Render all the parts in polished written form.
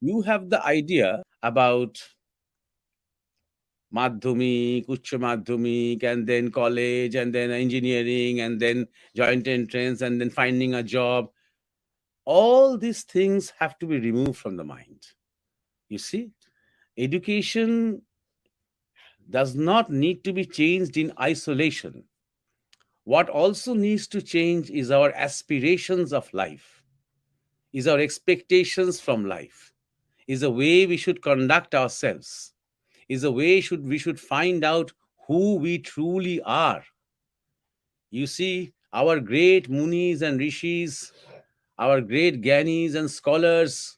You have the idea about Madhyamik, Uच्च Madhyamik, and then college, and then engineering, and then joint entrance, and then finding a job. All these things have to be removed from the mind. You see, education does not need to be changed in isolation. What also needs to change is our aspirations of life, is our expectations from life, is the way we should conduct ourselves, is the way we should find out who we truly are. You see, our great munis and rishis, our great gyanis and scholars,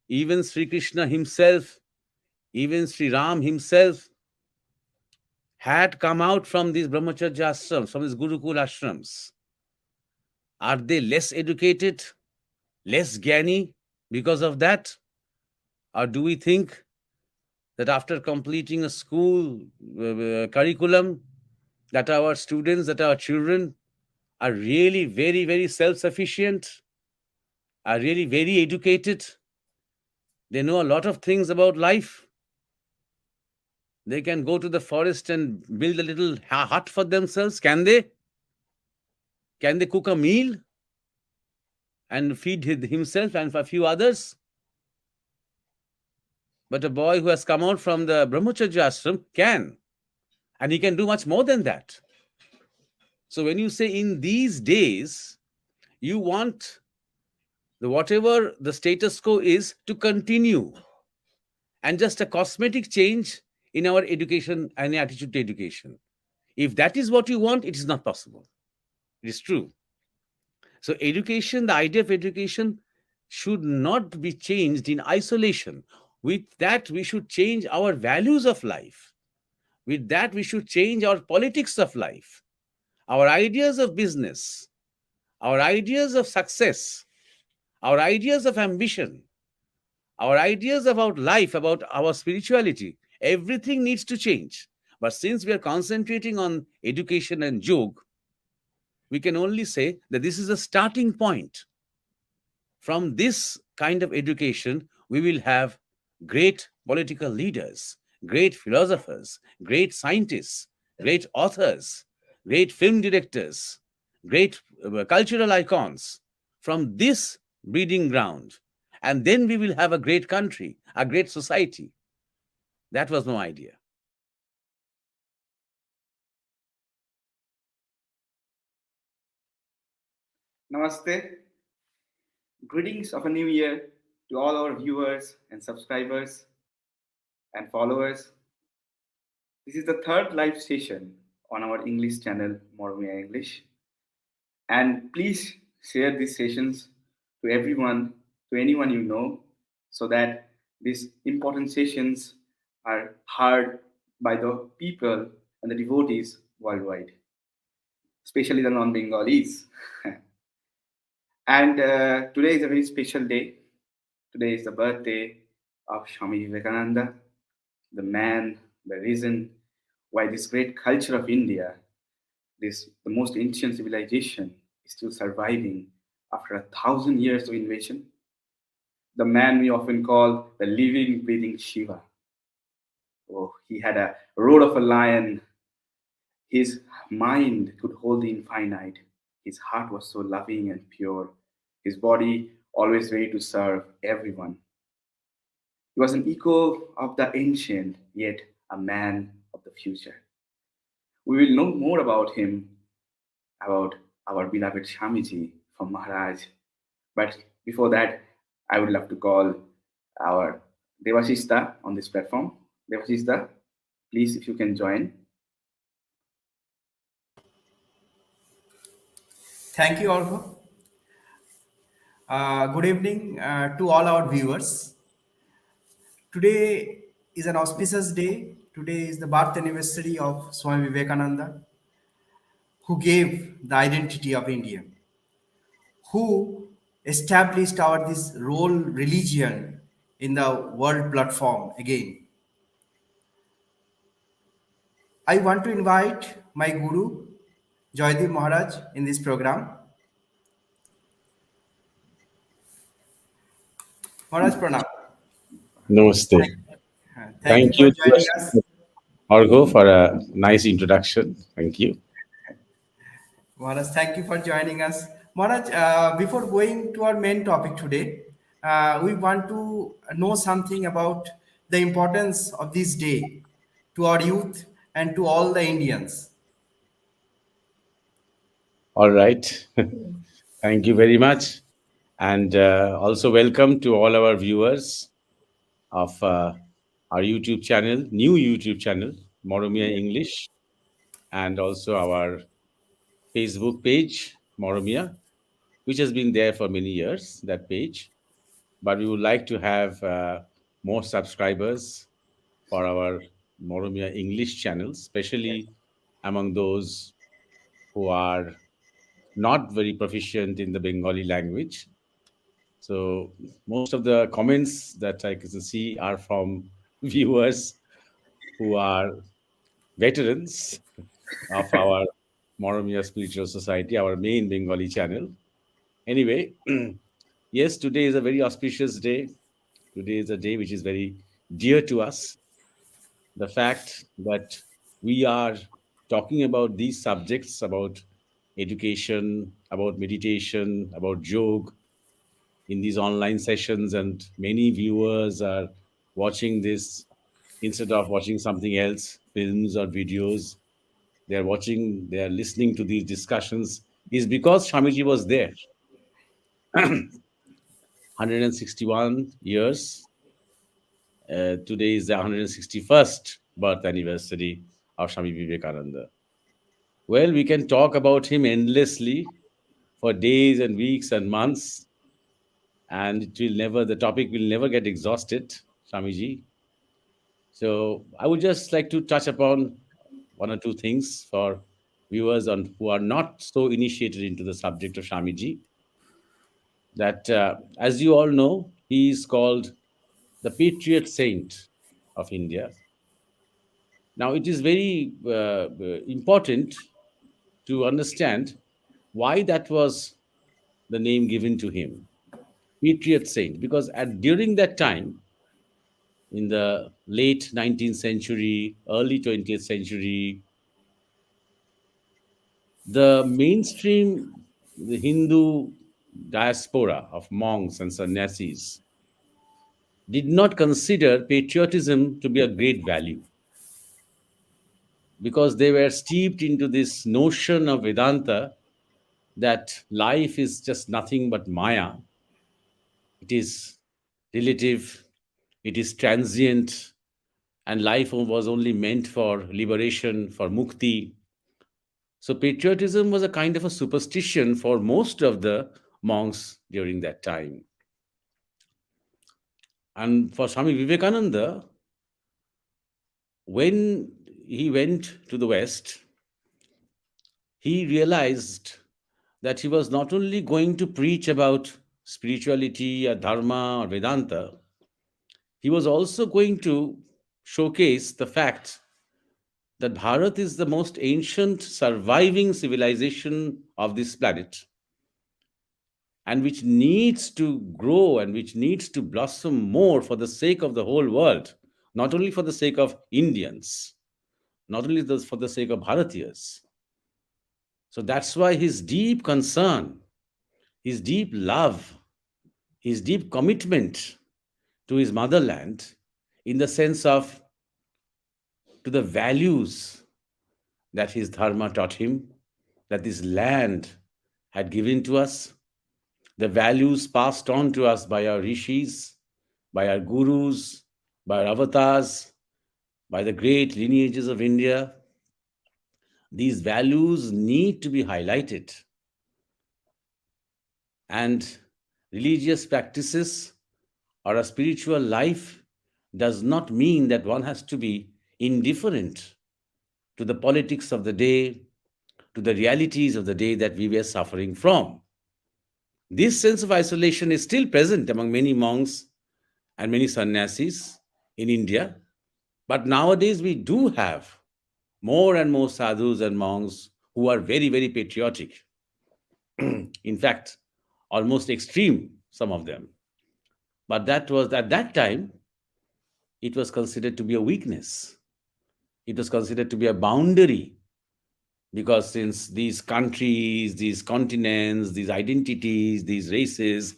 even Sri Krishna himself, even Sri Ram himself, had come out from these brahmacharya ashrams, from these gurukul ashrams. Are they less educated, less gyani because of that? Or do we think that after completing a school curriculum, that our students, that our children are really very, very self-sufficient, are really very educated? They know a lot of things about life. They can go to the forest and build a little hut for themselves. Can they? Can they cook a meal and feed himself and a few others? But a boy who has come out from the brahmacharya ashram can. And he can do much more than that. So when you say in these days, you want whatever the status quo is to continue, and just a cosmetic change in our education and attitude to education. If that is what you want, it is not possible. It is true. So education, the idea of education should not be changed in isolation. With that, we should change our values of life. With that, we should change our politics of life, our ideas of business, our ideas of success, our ideas of ambition, our ideas about life, about our spirituality. Everything needs to change. But since we are concentrating on education and yoga, we can only say that this is a starting point. From this kind of education, we will have great political leaders, great philosophers, great scientists, great authors, great film directors, great cultural icons from this breeding ground. And then we will have a great country, a great society. That was my idea. Namaste. Greetings of a new year to all our viewers and subscribers and followers. This is the third live session on our English channel, Maramia English. And please share these sessions to everyone, to anyone you know, so that these important sessions are heard by the people and the devotees worldwide, especially the non Bengalis. And today is a very special day. Today is the birthday of Swami Vivekananda, the man, the reason why this great culture of India, this the most ancient civilization, is still surviving after 1,000 years of invasion. The man we often call the living, breathing Shiva. Oh, he had a roar of a lion. His mind could hold the infinite. His heart was so loving and pure. His body always ready to serve everyone. He was an echo of the ancient, yet a man of the future. We will know more about him, about our beloved Swamiji from Maharaj. But before that, I would love to call our Devashista on this platform. Devashista, please, if you can join. Thank you, Orho. Good evening to all our viewers. Today is an auspicious day. Today is the birth anniversary of Swami Vivekananda, who gave the identity of India, who established our this role religion in the world platform again. I want to invite my guru, Joydeep Maharaj, in this program. Maharaj Pranam. Namaste. Thank you Thank for you, joining us. Argo, for a nice introduction. Thank you. Maharaj, thank you for joining us. Maharaj, before going to our main topic today, we want to know something about the importance of this day to our youth and to all the Indians. All right. Thank you very much. And also, welcome to all our viewers of our YouTube channel, new YouTube channel, Maramia English, and also our Facebook page, Maramia, which has been there for many years, that page. But we would like to have more subscribers for our Maramia English channel, especially among those who are not very proficient in the Bengali language. So most of the comments that I can see are from viewers who are veterans of our Maramia Spiritual Society, our main Bengali channel. Anyway, yes, today is a very auspicious day. Today is a day which is very dear to us. The fact that we are talking about these subjects, about education, about meditation, about yoga in these online sessions, and many viewers are watching this instead of watching something else, films or videos. They are watching, they are listening to these discussions, is because Swamiji was there. 161 years. Today is the 161st birth anniversary of Swami Vivekananda. Well, we can talk about him endlessly for days and weeks and months, and the topic will never get exhausted, Swamiji. So I would just like to touch upon one or two things for viewers who are not so initiated into the subject of Swamiji. That, as you all know, he is called the Patriot Saint of India. Now, it is very important to understand why that was the name given to him, Patriot Saint, because during that time, in the late 19th century, early 20th century, the mainstream the Hindu diaspora of monks and sannyasis did not consider patriotism to be a great value because they were steeped into this notion of Vedanta that life is just nothing but Maya. It is relative, it is transient, and life was only meant for liberation, for Mukti. So, patriotism was a kind of a superstition for most of the monks during that time. And for Swami Vivekananda, when he went to the West, he realized that he was not only going to preach about spirituality or dharma or Vedanta, he was also going to showcase the fact that Bharat is the most ancient surviving civilization of this planet and which needs to grow and which needs to blossom more for the sake of the whole world, not only for the sake of Indians, not only for the sake of Bharatiyas. So that's why his deep concern, his deep love, his deep commitment to his motherland, in the sense of to the values that his dharma taught him, that this land had given to us, the values passed on to us by our rishis, by our gurus, by our avatars, by the great lineages of India. These values need to be highlighted. And religious practices or a spiritual life does not mean that one has to be indifferent to the politics of the day, to the realities of the day that we were suffering from. This sense of isolation is still present among many monks and many sannyasis in India. But nowadays, we do have more and more sadhus and monks who are very, very patriotic. In fact, almost extreme, some of them. But that was at that time, it was considered to be a weakness. It was considered to be a boundary, because since these countries, these continents, these identities, these races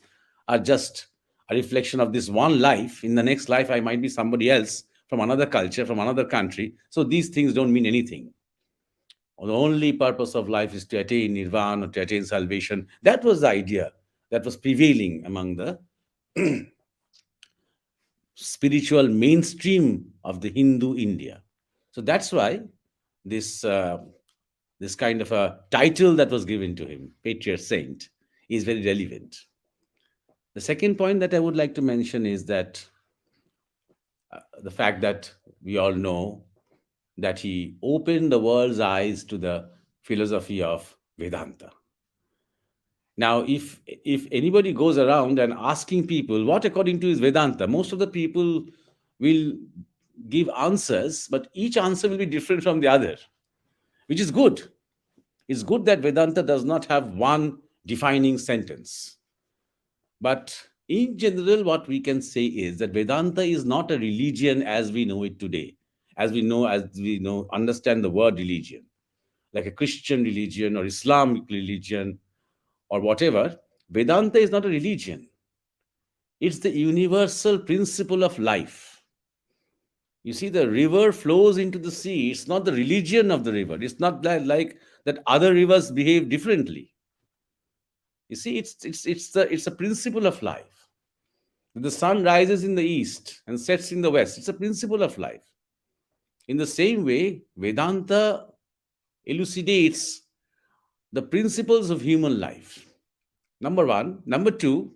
are just a reflection of this one life, in the next life I might be somebody else from another culture, from another country. So these things don't mean anything. The only purpose of life is to attain nirvana, or to attain salvation. That was the idea that was prevailing among the spiritual mainstream of the Hindu India. So that's why this this kind of a title that was given to him, patriot saint, is very relevant. The second point that I would like to mention is that the fact that we all know that he opened the world's eyes to the philosophy of Vedanta. Now, if anybody goes around and asking people what according to is Vedanta, most of the people will give answers, but each answer will be different from the other, which is good. It's good that Vedanta does not have one defining sentence. But in general, what we can say is that Vedanta is not a religion as we know it today, as we know, understand the word religion, like a Christian religion or Islamic religion or whatever. Vedanta is not a religion. It's the universal principle of life. You see, the river flows into the sea. It's not the religion of the river. It's not like that other rivers behave differently. You see, it's a principle of life. The sun rises in the east and sets in the west. It's a principle of life. In the same way, Vedanta elucidates the principles of human life. Number one. Number two,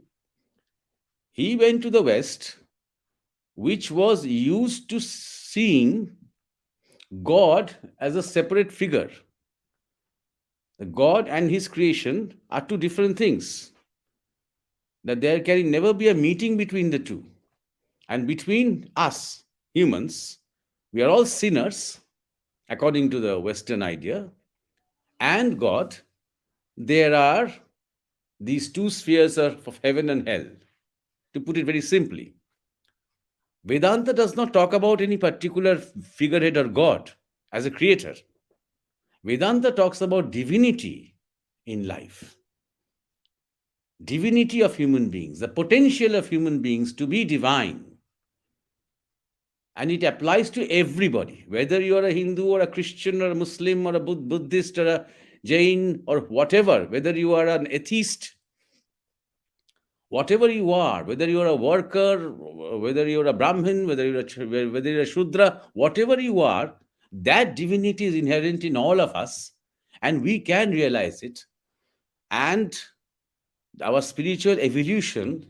he went to the West, which was used to seeing God as a separate figure. The God and his creation are two different things. That there can never be a meeting between the two. And between us, humans, we are all sinners, according to the Western idea, and God, there are these two spheres of heaven and hell, to put it very simply. Vedanta does not talk about any particular figurehead or God as a creator. Vedanta talks about divinity in life, divinity of human beings, the potential of human beings to be divine. And it applies to everybody, whether you are a Hindu or a Christian or a Muslim or a Buddhist or a Jain or whatever, whether you are an atheist, whatever you are, whether you are a worker, whether you are a Brahmin, whether you're a Shudra, whatever you are, that divinity is inherent in all of us, and we can realize it. And our spiritual evolution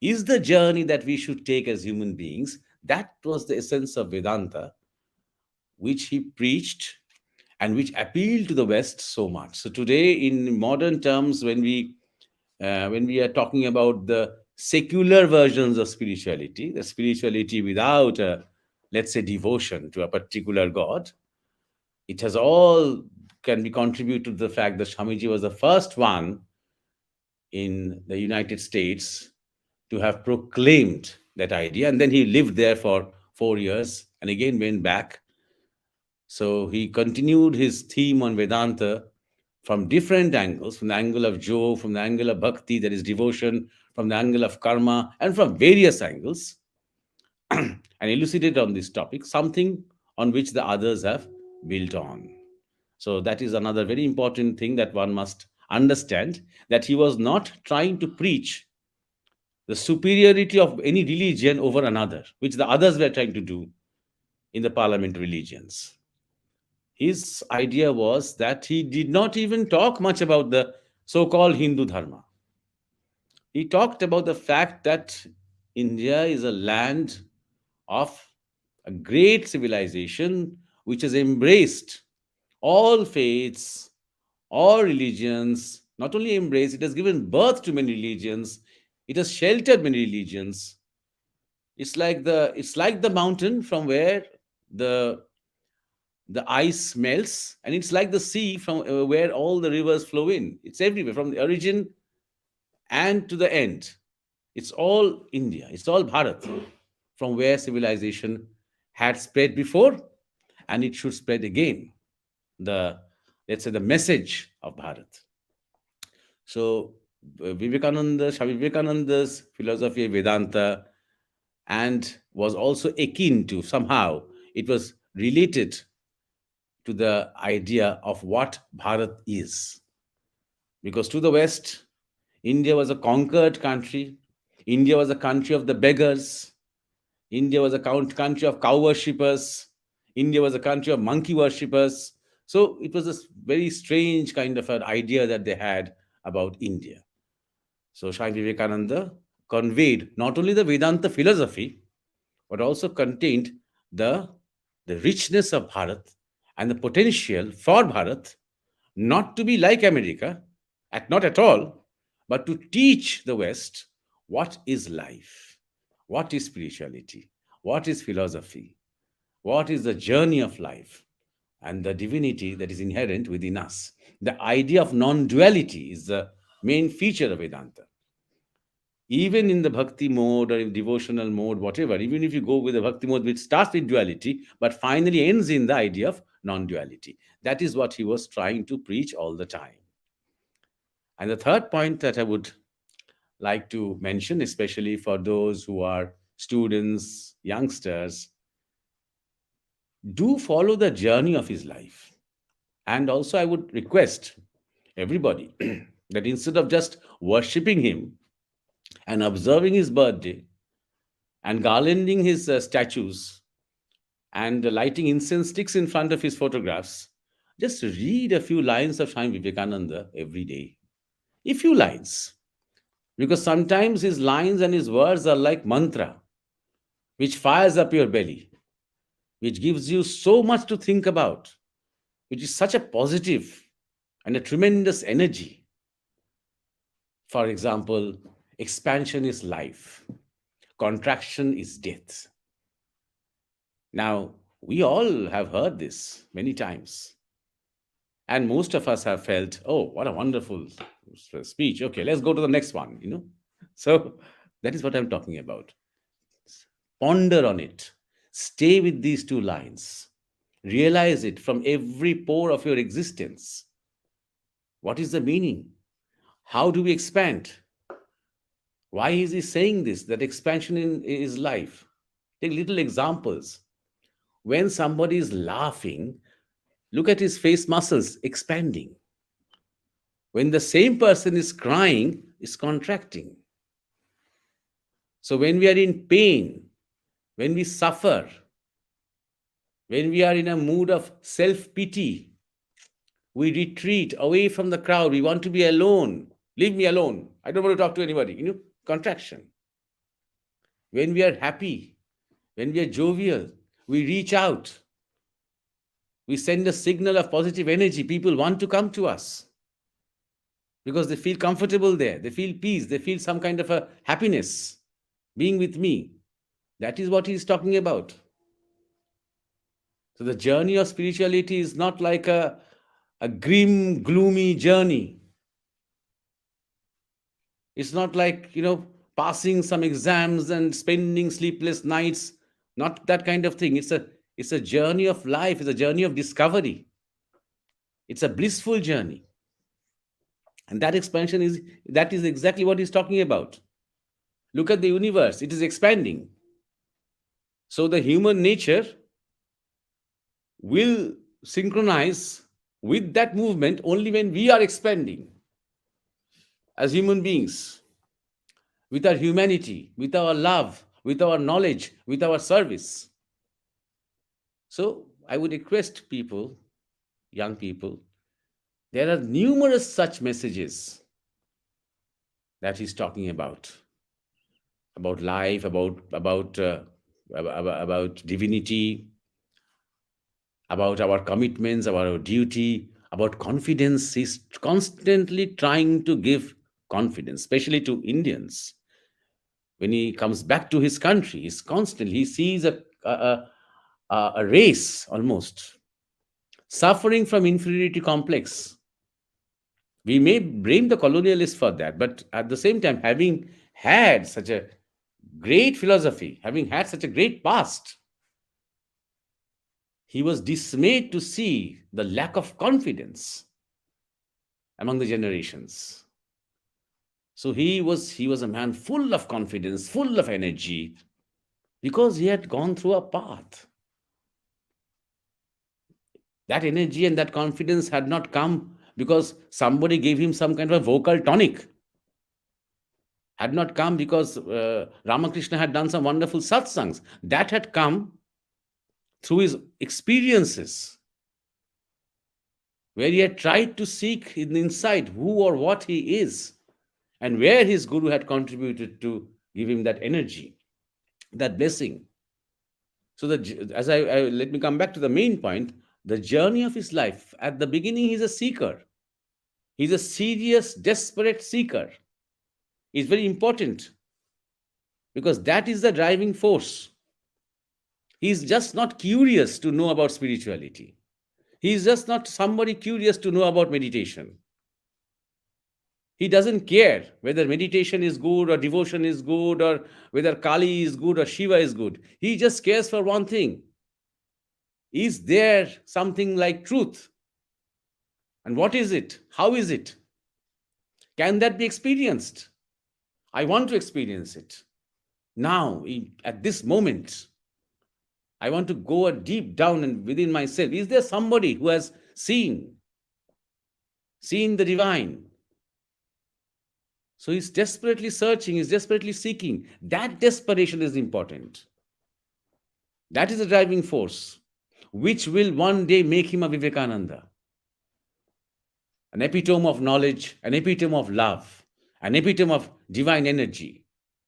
is the journey that we should take as human beings. That was the essence of Vedanta, which he preached and which appealed to the West so much. So today, in modern terms, when we are talking about the secular versions of spirituality, the spirituality without let's say, devotion to a particular God, it has all can be contributed to the fact that Swamiji was the first one in the United States to have proclaimed that idea. And then he lived there for 4 years and again went back. So he continued his theme on Vedanta from different angles, from the angle of Jog, from the angle of bhakti, that is devotion, from the angle of karma, and from various angles, and elucidated on this topic, something on which the others have built on. So that is another very important thing that one must understand, that he was not trying to preach the superiority of any religion over another, which the others were trying to do in the parliament religions. His idea was that he did not even talk much about the so-called Hindu Dharma. He talked about the fact that India is a land of a great civilization which has embraced all faiths, all religions. Not only embraced, it has given birth to many religions. It has sheltered many religions. It's like the mountain from where the ice melts, and it's like the sea from where all the rivers flow in. It's everywhere, from the origin and to the end. It's all India, it's all Bharat, from where civilization had spread before, and it should spread again. The, let's say, the message of Bharat. So Vivekananda, Swami Vivekananda's philosophy of Vedanta, and was also akin to, somehow it was related to the idea of what Bharat is. Because to the West, India was a conquered country. India was a country of the beggars. India was a country of cow worshippers. India was a country of monkey worshippers. So it was a very strange kind of an idea that they had about India. So Swami Vivekananda conveyed not only the Vedanta philosophy, but also contained the, the richness of Bharat and the potential for Bharat not to be like America, not at all, but to teach the West what is life, what is spirituality, what is philosophy, what is the journey of life, and the divinity that is inherent within us. The idea of non duality is the main feature of Vedanta. Even in the bhakti mode or in devotional mode, whatever, even if you go with the bhakti mode, which starts with duality, but finally ends in the idea of non duality. That is what he was trying to preach all the time. And the third point that I would like to mention, especially for those who are students, youngsters, do follow the journey of his life. And also, I would request everybody that instead of just worshipping him and observing his birthday and garlanding his statues and lighting incense sticks in front of his photographs, just read a few lines of Swami Vivekananda every day. A few lines. Because sometimes his lines and his words are like mantra, which fires up your belly, which gives you so much to think about, which is such a positive and a tremendous energy. For example, expansion is life, contraction is death. Now, we all have heard this many times. And most of us have felt, oh, what a wonderful speech. Okay, let's go to the next one. So that is what I'm talking about. Ponder on it. Stay with these two lines. Realize it from every pore of your existence. What is the meaning? How do we expand? Why is he saying this? That expansion is life. Take little examples. When somebody is laughing, look at his face muscles expanding. When the same person is crying, is contracting. So when we are in pain, when we suffer, when we are in a mood of self-pity, we retreat away from the crowd. We want to be alone. Leave me alone. I don't want to talk to anybody. Contraction. When we are happy, when we are jovial, we reach out. We send a signal of positive energy. People want to come to us because they feel comfortable there. They feel peace. They feel some kind of a happiness being with me. That is what he is talking about. So the journey of spirituality is not like a grim, gloomy journey. It's not like, passing some exams and spending sleepless nights. Not that kind of thing. It's a journey of life. It's a journey of discovery. It's a blissful journey. And that expansion is exactly what he's talking about. Look at the universe. It is expanding. So the human nature will synchronize with that movement only when we are expanding as human beings, with our humanity, with our love, with our knowledge, with our service. So I would request people, young people, there are numerous such messages that he's talking about life, about divinity, about our commitments, about our duty, about confidence. He's constantly trying to give confidence, especially to Indians. When he comes back to his country, he sees a race almost suffering from inferiority complex. We may blame the colonialists for that, but at the same time, having had such a great philosophy, having had such a great past, he was dismayed to see the lack of confidence among the generations. So he was a man full of confidence, full of energy, because he had gone through a path. That energy and that confidence had not come because somebody gave him some kind of a vocal tonic, had not come because Ramakrishna had done some wonderful satsangs. That had come through his experiences, where he had tried to seek in inside who or what he is, and where his guru had contributed to give him that energy, that blessing. So, let me come back to the main point. The journey of his life, at the beginning, he's a seeker. He's a serious, desperate seeker. It's very important because that is the driving force. He's just not curious to know about spirituality. He's just not somebody curious to know about meditation. He doesn't care whether meditation is good or devotion is good or whether Kali is good or Shiva is good. He just cares for one thing. Is there something like truth? And what is it? How is it? Can that be experienced? I want to experience it. Now, at this moment, I want to go deep down and within myself. Is there somebody who has seen the divine? So he's desperately searching, he's desperately seeking. That desperation is important. That is the driving force, which will one day make him a Vivekananda, an epitome of knowledge, an epitome of love, an epitome of divine energy.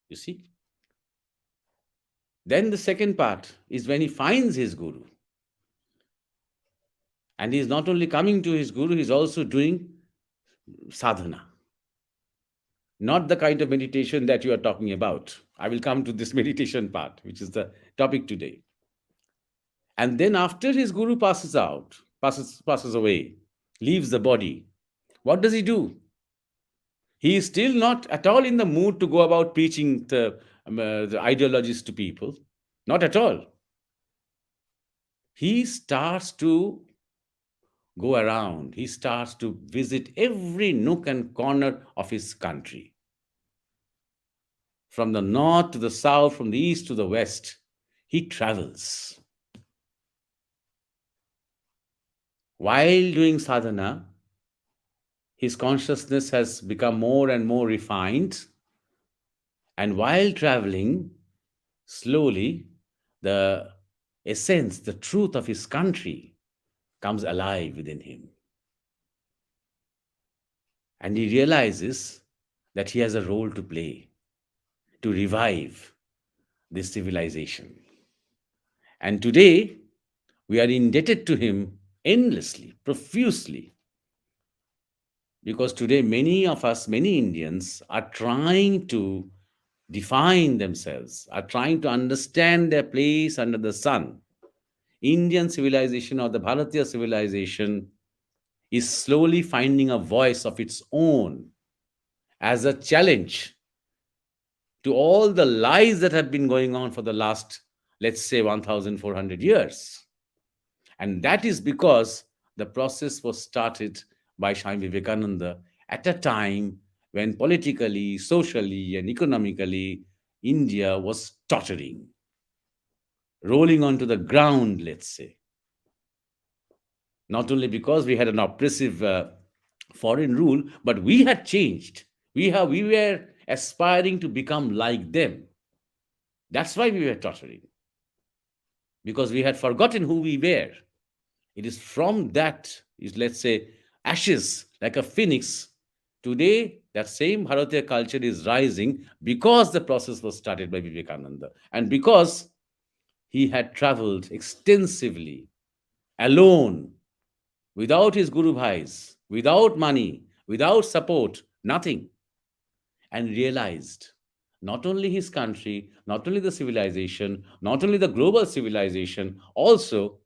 You see? Then the second part is when he finds his guru. And he is not only coming to his guru, he is also doing sadhana. Not the kind of meditation that you are talking about. I will come to this meditation part, which is the topic today. And then after his guru passes away, leaves the body, what does he do? He is still not at all in the mood to go about preaching the ideologies to people. Not at all. He starts to go around. He starts to visit every nook and corner of his country. From the north to the south, from the east to the west, he travels. While doing sadhana, his consciousness has become more and more refined. And while traveling, slowly, the essence, the truth of his country comes alive within him. And he realizes that he has a role to play to revive this civilization. And today, we are indebted to him endlessly, profusely, because today many of us, many Indians, are trying to define themselves, are trying to understand their place under the sun. Indian civilization or the Bharatiya civilization is slowly finding a voice of its own as a challenge to all the lies that have been going on for the last, let's say, 1,400 years. And that is because the process was started by Swami Vivekananda at a time when politically, socially, and economically, India was tottering, rolling onto the ground, let's say. Not only because we had an oppressive foreign rule, but we had changed. We were aspiring to become like them. That's why we were tottering, because we had forgotten who we were. It is from that, let's say, ashes, like a phoenix. Today, that same Bharatiya culture is rising because the process was started by Vivekananda and because he had traveled extensively, alone, without his Guru Bhais, without money, without support, nothing, and realized not only his country, not only the civilization, not only the global civilization, also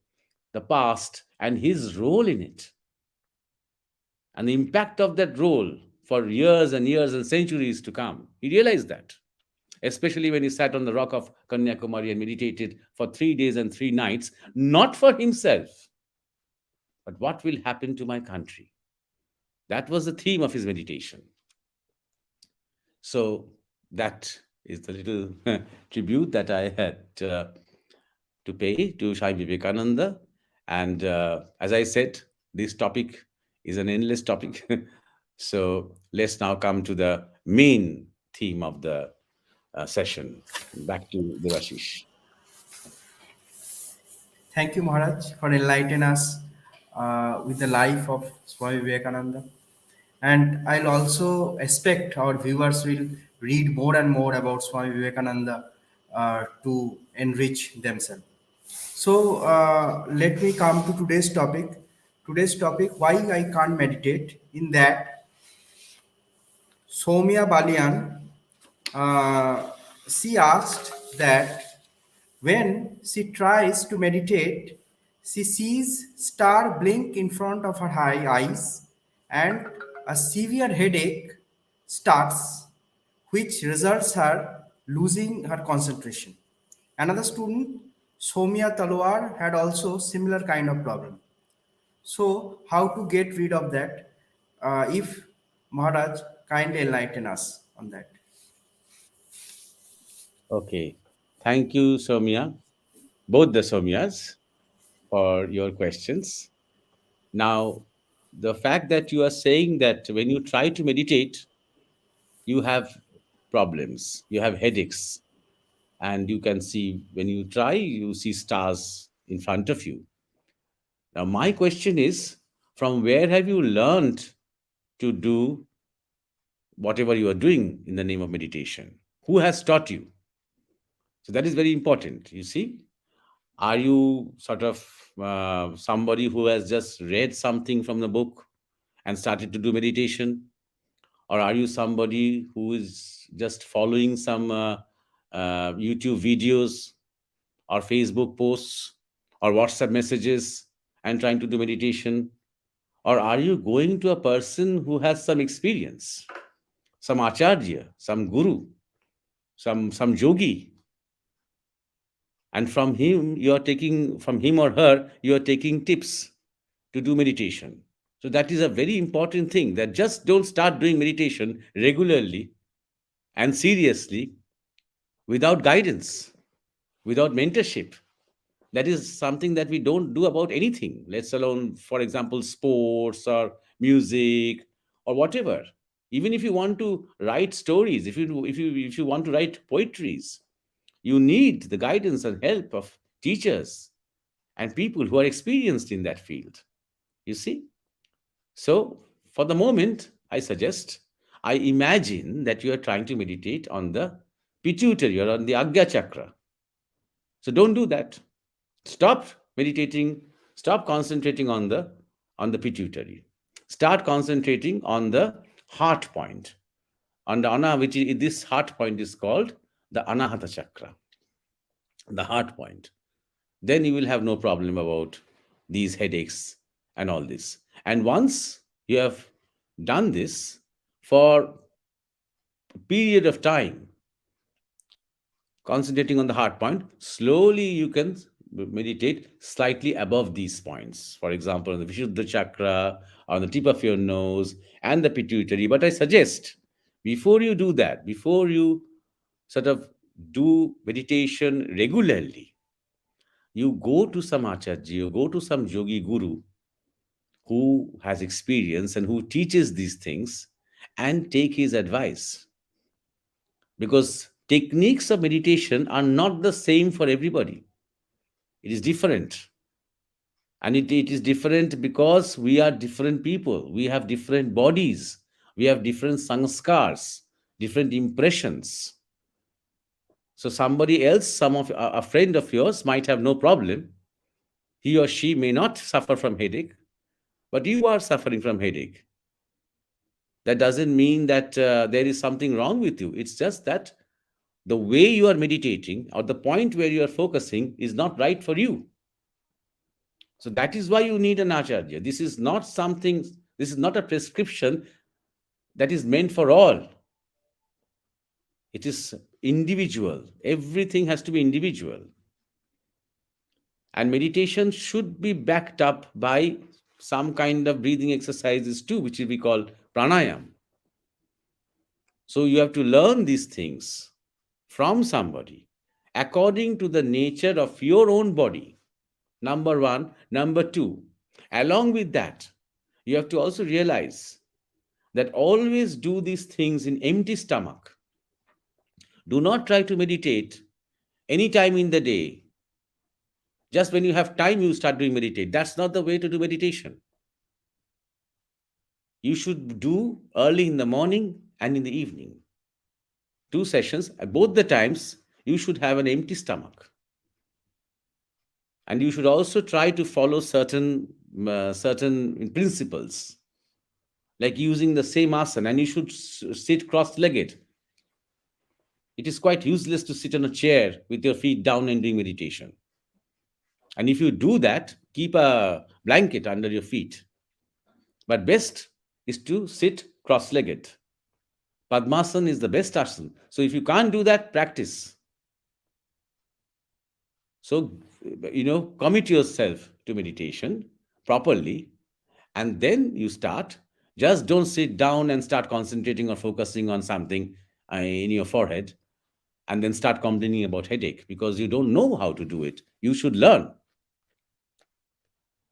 the past and his role in it. And the impact of that role for years and years and centuries to come. He realized that, especially when he sat on the rock of Kanyakumari and meditated for 3 days and 3 nights, not for himself, but what will happen to my country. That was the theme of his meditation. So that is the little tribute that I had to pay to Swami Vivekananda. And as I said, this topic is an endless topic. So let's now come to the main theme of the session. Back to Devashish. Thank you, Maharaj, for enlightening us with the life of Swami Vivekananda. And I'll also expect our viewers will read more and more about Swami Vivekananda to enrich themselves. So let me come to today's topic. Today's topic: why I can't meditate. In that, Somya Balian, she asked that when she tries to meditate, she sees star blink in front of her eyes and a severe headache starts, which results her losing her concentration. Another student, Somya Talwar, had also similar kind of problem. So how to get rid of that? If Maharaj kindly enlighten us on that. Okay. Thank you, Somya, both the Somyas, for your questions. Now, the fact that you are saying that when you try to meditate, you have problems, you have headaches, and you can see when you try, you see stars in front of you. Now, my question is, from where have you learned to do whatever you are doing in the name of meditation? Who has taught you? So that is very important. You see, are you sort of somebody who has just read something from the book and started to do meditation? Or are you somebody who is just following some YouTube videos or Facebook posts or WhatsApp messages and trying to do meditation? Or are you going to a person who has some experience, some acharya, some guru, some yogi, and from him you are taking, from him or her you are taking tips to do meditation? So that is a very important thing, that just don't start doing meditation regularly and seriously without guidance, without mentorship. That is something that we don't do about anything, let's alone, for example, sports or music or whatever. Even if you want to write stories, if you want to write poetries, you need the guidance and help of teachers and people who are experienced in that field. You see? So, for the moment, I suggest, I imagine that you are trying to meditate on the pituitary or on the Agya Chakra. So, don't do that. Stop meditating, stop concentrating on the pituitary. Start concentrating on the heart point, on the which is, this heart point is called the Anahata Chakra, the heart point. Then you will have no problem about these headaches and all this. And once you have done this for a period of time, concentrating on the heart point, slowly you can meditate slightly above these points. For example, on the Vishuddha chakra, on the tip of your nose, and the pituitary. But I suggest, before you do that, before you sort of do meditation regularly, you go to some acharya, you go to some yogi guru who has experience and who teaches these things, and take his advice. Because techniques of meditation are not the same for everybody. It is different. And it is different because we are different people. We have different bodies. We have different sanskars, different impressions. So somebody else, a friend of yours might have no problem. He or she may not suffer from headache, but you are suffering from headache. That doesn't mean that there is something wrong with you. It's just that the way you are meditating or the point where you are focusing is not right for you. So that is why you need an acharya. This is not a prescription that is meant for all. It is individual. Everything has to be individual. And meditation should be backed up by some kind of breathing exercises too, which we call pranayam. So you have to learn these things from somebody according to the nature of your own body. Number one. Number two, along with that, you have to also realize that always do these things in empty stomach. Do not try to meditate any time in the day. Just when you have time, you start doing meditate. That's not the way to do meditation. You should do early in the morning and in the evening. 2 sessions, at both the times, you should have an empty stomach. And you should also try to follow certain principles, like using the same asana, and you should sit cross-legged. It is quite useless to sit on a chair with your feet down and doing meditation. And if you do that, keep a blanket under your feet. But best is to sit cross-legged. Padmasana is the best asana. So if you can't do that, practice. So, commit yourself to meditation properly, and then you start. Just don't sit down and start concentrating or focusing on something in your forehead and then start complaining about headache because you don't know how to do it. You should learn.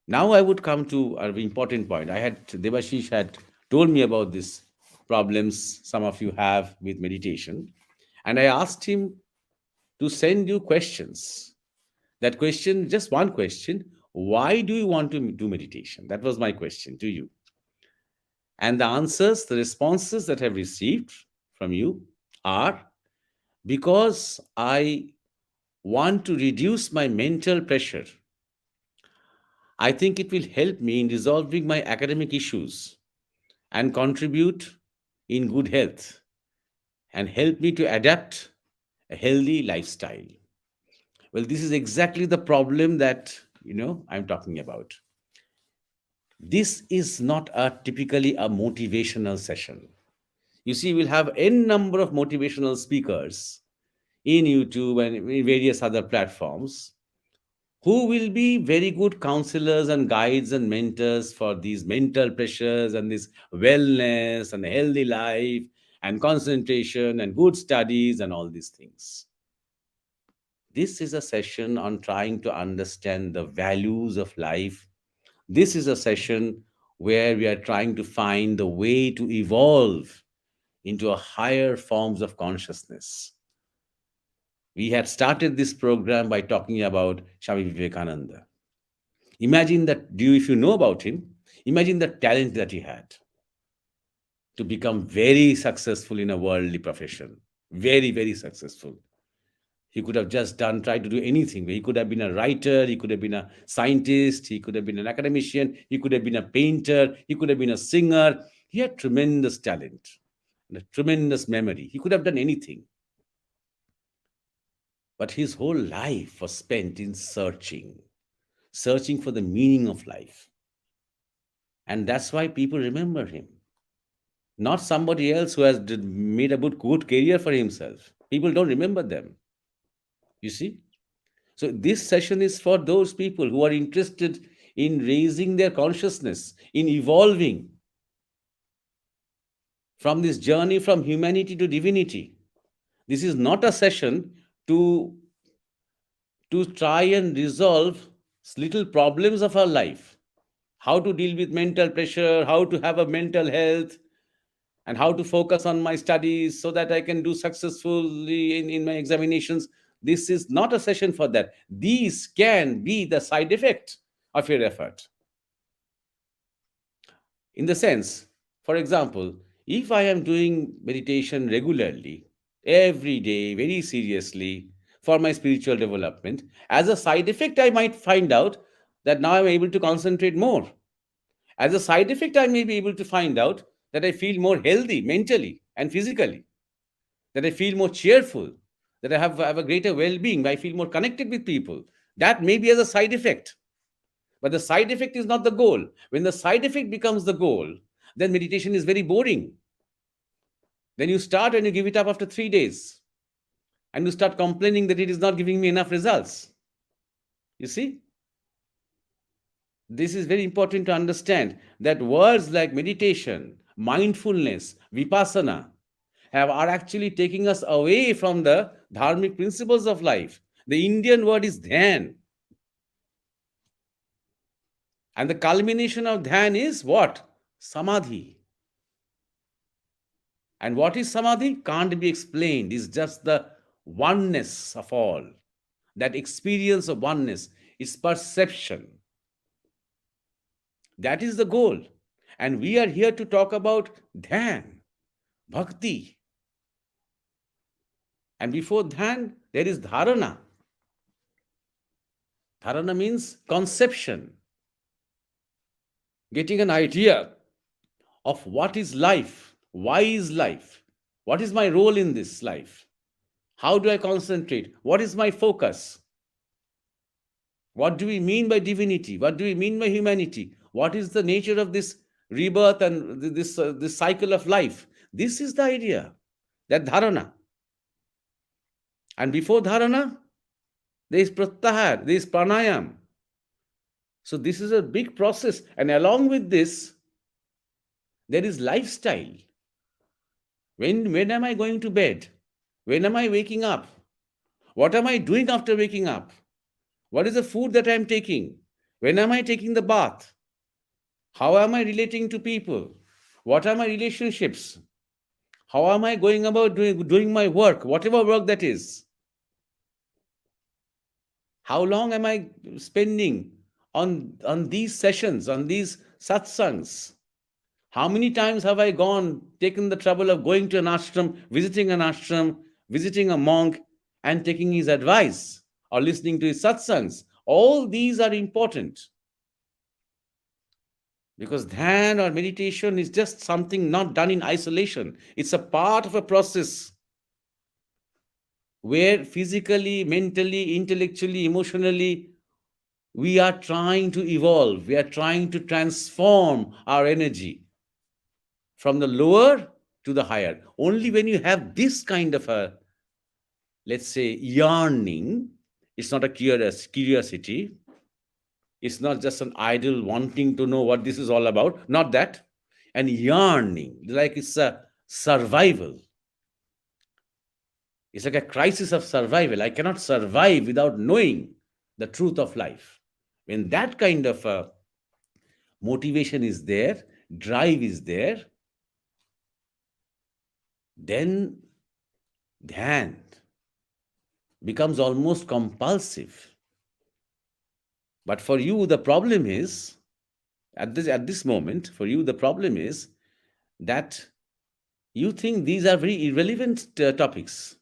Now I would come to an important point. Devashish had told me about these problems some of you have with meditation, and I asked him to send you questions. That question, just one question: why do you want to do meditation? That was my question to you. And the answers, the responses that I've received from you are: because I want to reduce my mental pressure. I think it will help me in resolving my academic issues and contribute in good health and help me to adapt a healthy lifestyle. Well, this is exactly the problem that, I'm talking about. This is not typically a motivational session. You see, we'll have n number of motivational speakers in YouTube and in various other platforms who will be very good counselors and guides and mentors for these mental pressures and this wellness and a healthy life and concentration and good studies and all these things. This is a session on trying to understand the values of life. This is a session where we are trying to find the way to evolve into a higher forms of consciousness. We had started this program by talking about Swami Vivekananda. Imagine that, if you know about him, imagine the talent that he had to become very successful in a worldly profession. Very, very successful. He could have just tried to do anything. He could have been a writer, he could have been a scientist, he could have been an academician, he could have been a painter, he could have been a singer. He had tremendous talent and a tremendous memory. He could have done anything. But his whole life was spent in searching for the meaning of life. And that's why people remember him. Not somebody else who has made a good career for himself. People don't remember them. You see? So this session is for those people who are interested in raising their consciousness, in evolving from this journey from humanity to divinity. This is not a session to try and resolve little problems of our life. How to deal with mental pressure, how to have a mental health, and how to focus on my studies so that I can do successfully in my examinations. This is not a session for that. These can be the side effect of your effort. In the sense, for example, if I am doing meditation regularly, every day, very seriously, for my spiritual development, as a side effect, I might find out that now I'm able to concentrate more. As a side effect, I may be able to find out that I feel more healthy mentally and physically, that I feel more cheerful, that I have a greater well-being, I feel more connected with people. That may be as a side effect. But the side effect is not the goal. When the side effect becomes the goal, then meditation is very boring. Then you start and you give it up after 3 days. And you start complaining that it is not giving me enough results. You see? This is very important to understand that words like meditation, mindfulness, vipassana are actually taking us away from the dharmic principles of life. The Indian word is dhyan. And the culmination of dhyan is what? Samadhi. And what is samadhi? Can't be explained. It's just the oneness of all. That experience of oneness is perception. That is the goal. And we are here to talk about dhyan, bhakti. And before dhyan, there is dharana. Dharana means conception. Getting an idea of what is life, why is life, what is my role in this life, how do I concentrate, what is my focus, what do we mean by divinity, what do we mean by humanity, what is the nature of this rebirth and this cycle of life. This is the idea, that dharana. And before dharana, there is pratyahar, there is pranayam. So this is a big process. And along with this, there is lifestyle. When am I going to bed? When am I waking up? What am I doing after waking up? What is the food that I am taking? When am I taking the bath? How am I relating to people? What are my relationships? How am I going about doing my work, whatever work that is? How long am I spending on these sessions, on these satsangs? How many times have I taken the trouble of going to an ashram, visiting a monk, and taking his advice or listening to his satsangs? All these are important. Because dhyan or meditation is just something not done in isolation. It's a part of a process where physically, mentally, intellectually, emotionally, we are trying to evolve. We are trying to transform our energy from the lower to the higher. Only when you have this kind of a, let's say, yearning, it's not a curiosity, it's not just an idle wanting to know what this is all about, not that, and yearning, like it's a survival. It's like a crisis of survival. I cannot survive without knowing the truth of life. When that kind of motivation is there, drive is there, then dhyan becomes almost compulsive. But for you, the problem is, at this moment, for you, the problem is that you think these are very irrelevant topics.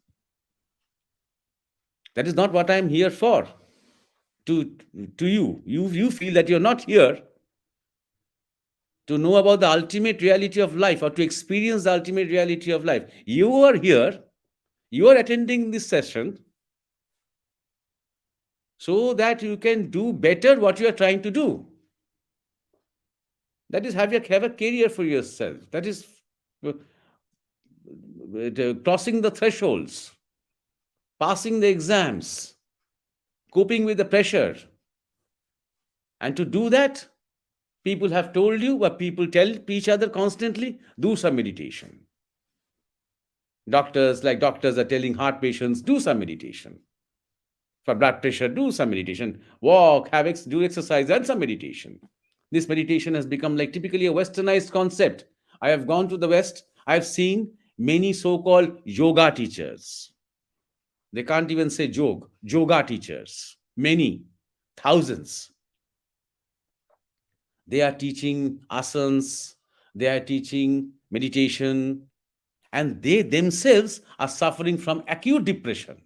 That is not what I am here for. To you. You feel that you're not here to know about the ultimate reality of life or to experience the ultimate reality of life. You are here, you are attending this session so that you can do better what you are trying to do. That is, have a career for yourself. That is crossing the thresholds, passing the exams, coping with the pressure. And to do that, people have told you, what people tell each other constantly, do some meditation. Doctors are telling heart patients, do some meditation. For blood pressure, do some meditation. Walk, do exercise and some meditation. This meditation has become like typically a westernized concept. I have gone to the West. I have seen many so-called yoga teachers. They can't even say yoga teachers. Many, thousands. They are teaching asanas, they are teaching meditation, and they themselves are suffering from acute depression.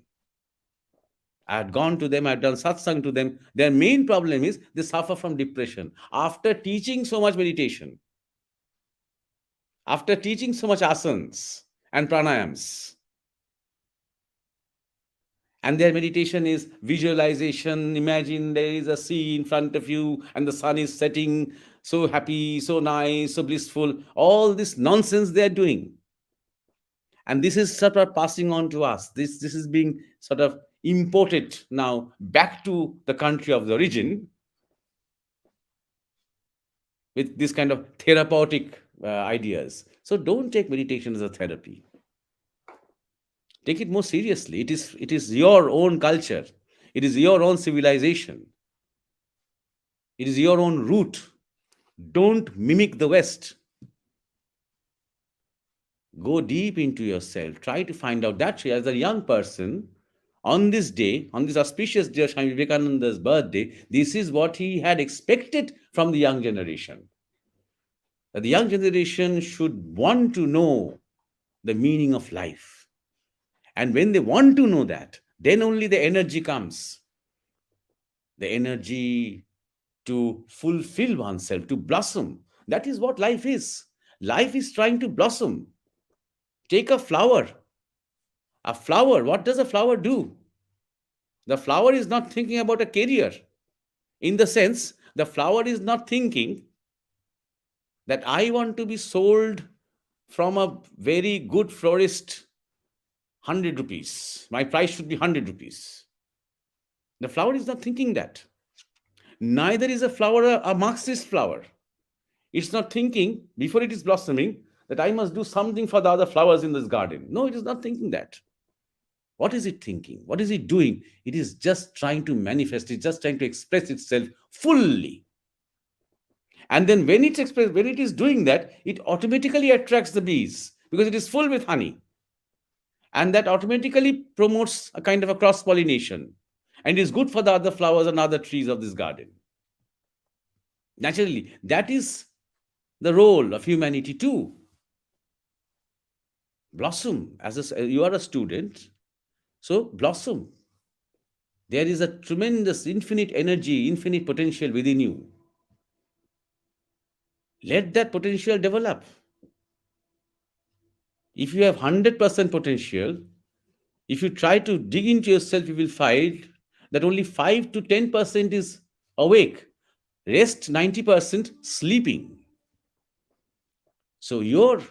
I had gone to them, I had done satsang to them. Their main problem is they suffer from depression. After teaching so much meditation, after teaching so much asanas and pranayams, and their meditation is visualization. Imagine there is a sea in front of you and the sun is setting, so happy, so nice, so blissful. All this nonsense they are doing. And this is sort of passing on to us. This is being sort of imported now back to the country of the origin with this kind of therapeutic ideas. So don't take meditation as a therapy. Take it more seriously. It is your own culture. It is your own civilization. It is your own root. Don't mimic the West. Go deep into yourself. Try to find out that as a young person, on this day, on this auspicious day of Swami Vivekananda's birthday, this is what he had expected from the young generation. That the young generation should want to know the meaning of life. And when they want to know that, then only the energy comes. The energy to fulfill oneself, to blossom. That is what life is. Life is trying to blossom. Take a flower. A flower, what does a flower do? The flower is not thinking about a career. In the sense, the flower is not thinking that I want to be sold from a very good florist 100 rupees. My price should be 100 rupees. The flower is not thinking that. Neither is a flower a Marxist flower. It's not thinking, before it is blossoming, that I must do something for the other flowers in this garden. No, it is not thinking that. What is it thinking? What is it doing? It is just trying to manifest, it's just trying to express itself fully. And then when it is doing that, it automatically attracts the bees because it is full with honey. And that automatically promotes a kind of a cross-pollination. And is good for the other flowers and other trees of this garden. Naturally, that is the role of humanity too. Blossom. You are a student, so blossom. There is a tremendous infinite energy, infinite potential within you. Let that potential develop. If you have 100% potential, if you try to dig into yourself, you will find that only 5 to 10% is awake. Rest 90% sleeping. So your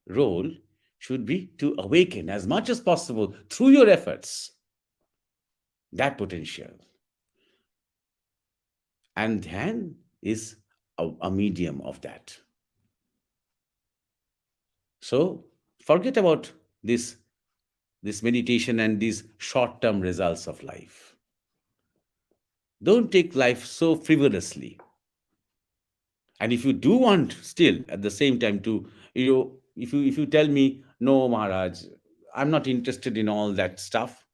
role should be to awaken as much as possible through your efforts that potential. And Dhyan is a medium of that. So forget about this meditation and these short-term results of life. Don't take life so frivolously. And if you do want still at the same time to, if you tell me, no, Maharaj, I'm not interested in all that stuff.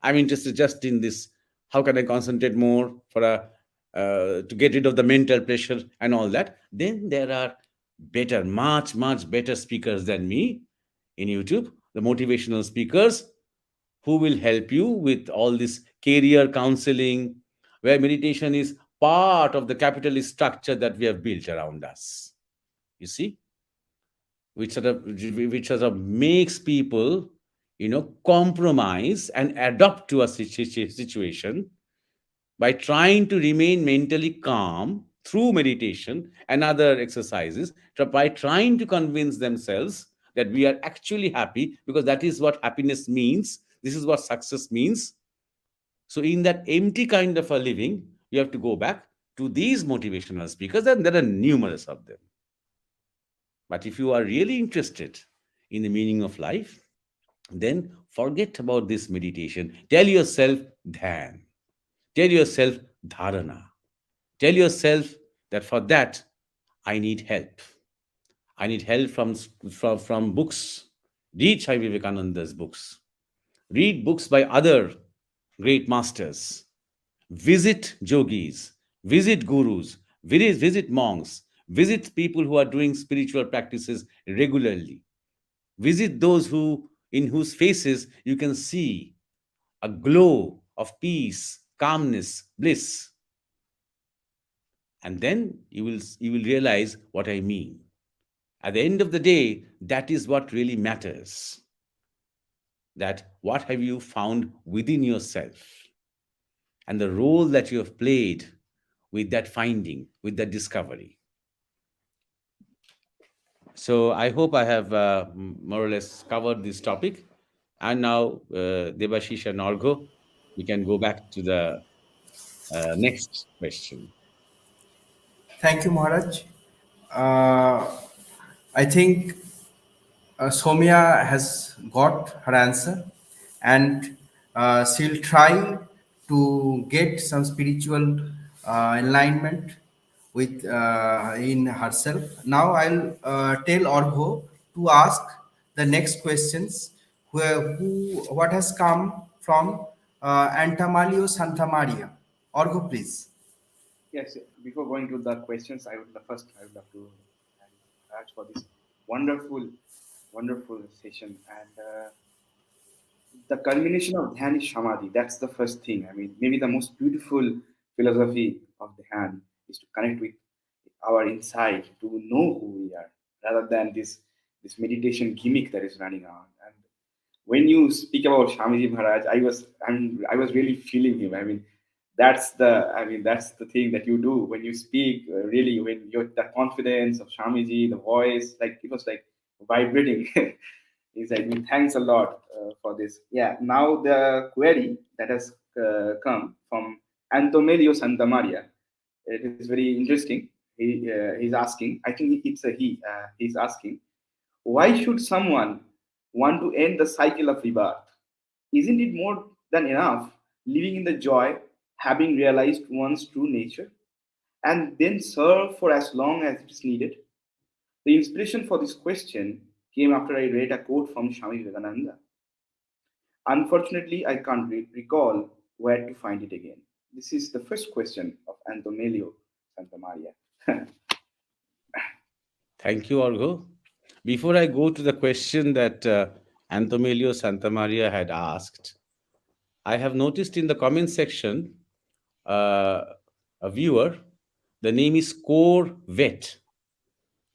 I'm interested just in this. How can I concentrate more to get rid of the mental pressure and all that? Then there are better, much, much better speakers than me in YouTube, the motivational speakers who will help you with all this career counseling, where meditation is part of the capitalist structure that we have built around us. You see, which sort of makes people, compromise and adapt to a situation by trying to remain mentally calm through meditation and other exercises, by trying to convince themselves that we are actually happy, because that is what happiness means. This is what success means. So in that empty kind of a living, you have to go back to these motivational speakers, and there are numerous of them. But if you are really interested in the meaning of life, then forget about this meditation. Tell yourself Dhyan. Tell yourself Dharana. Tell yourself that for that, I need help. I need help from books. Read Swami Vivekananda's books. Read books by other great masters. Visit yogis. Visit gurus. Visit monks. Visit people who are doing spiritual practices regularly. Visit those in whose faces you can see a glow of peace, calmness, bliss. And then you will realize what I mean. At the end of the day, that is what really matters. That what have you found within yourself, and the role that you have played with that finding, with that discovery. So I hope I have more or less covered this topic. And now, Debashish and Argo, we can go back to the next question. Thank you, Maharaj. Uh, I think Somya has got her answer, and she'll try to get some spiritual alignment with in herself. Now I'll tell Orgo to ask the next questions. What has come from Antamalio Santa Maria? Orgo, please. Yes, before going to the questions, I would love to thank Raj for this wonderful, wonderful session. And the culmination of Dhyan is Samadhi. That's the first thing. I mean, maybe the most beautiful philosophy of Dhyan is to connect with our inside, to know who we are, rather than this meditation gimmick that is running around. And when you speak about Swamiji Maharaj, I was really feeling him. That's the thing that you do when you speak. Really, when you're the confidence of Swamiji, the voice, like it was like vibrating. He's like, thanks a lot for this. Yeah. Now the query that has come from Antomelio Santamaria. It is very interesting. He's asking. I think it's a he. He's asking, why should someone want to end the cycle of rebirth? Isn't it more than enough living in the joy, having realized one's true nature, and then serve for as long as it is needed? The inspiration for this question came after I read a quote from Swami Vivekananda. Unfortunately, I can't recall where to find it again. This is the first question of Antomelio Santamaria. Thank you, Argo. Before I go to the question that Antomelio Santamaria had asked, I have noticed in the comment section uh, a viewer, the name is Core Vet.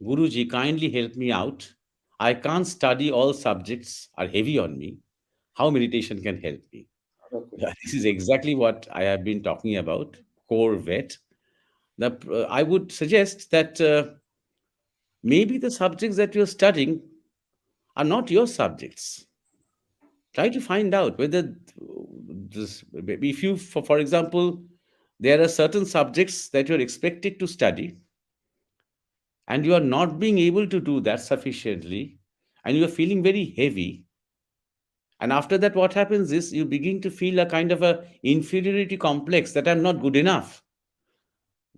Guruji, kindly help me out. I can't study, all subjects are heavy on me. How meditation can help me? Yeah, this is exactly what I have been talking about, Core Vet. I would suggest that maybe the subjects that you're studying are not your subjects. Try to find out whether this, if you, for example, there are certain subjects that you're expected to study and you are not being able to do that sufficiently and you are feeling very heavy, and after that what happens is you begin to feel a kind of a inferiority complex that I'm not good enough,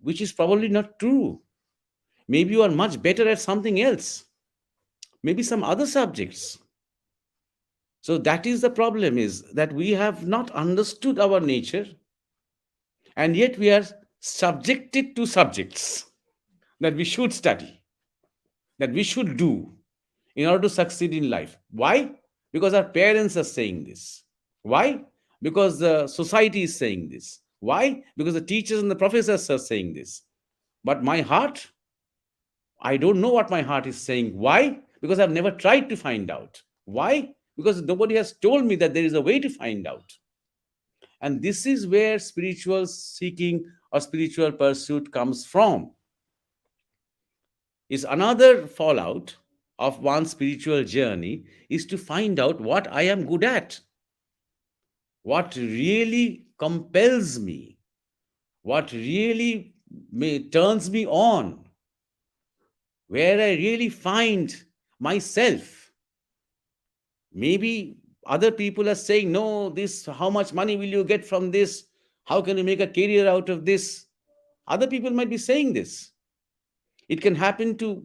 which is probably not true. Maybe you are much better at something else, maybe some other subjects. So that is the problem, is that we have not understood our nature, and yet we are subjected to subjects that we should study, that we should do in order to succeed in life. Why? Because our parents are saying this. Why? Because the society is saying this. Why? Because the teachers and the professors are saying this. But my heart, I don't know what my heart is saying. Why? Because I've never tried to find out. Why? Because nobody has told me that there is a way to find out. And this is where spiritual seeking or spiritual pursuit comes from. Is another fallout of one's spiritual journey is to find out what I am good at, what really compels me, what really turns me on, where I really find myself. Maybe other people are saying, no, this, how much money will you get from this? How can you make a career out of this? Other people might be saying this. It can happen to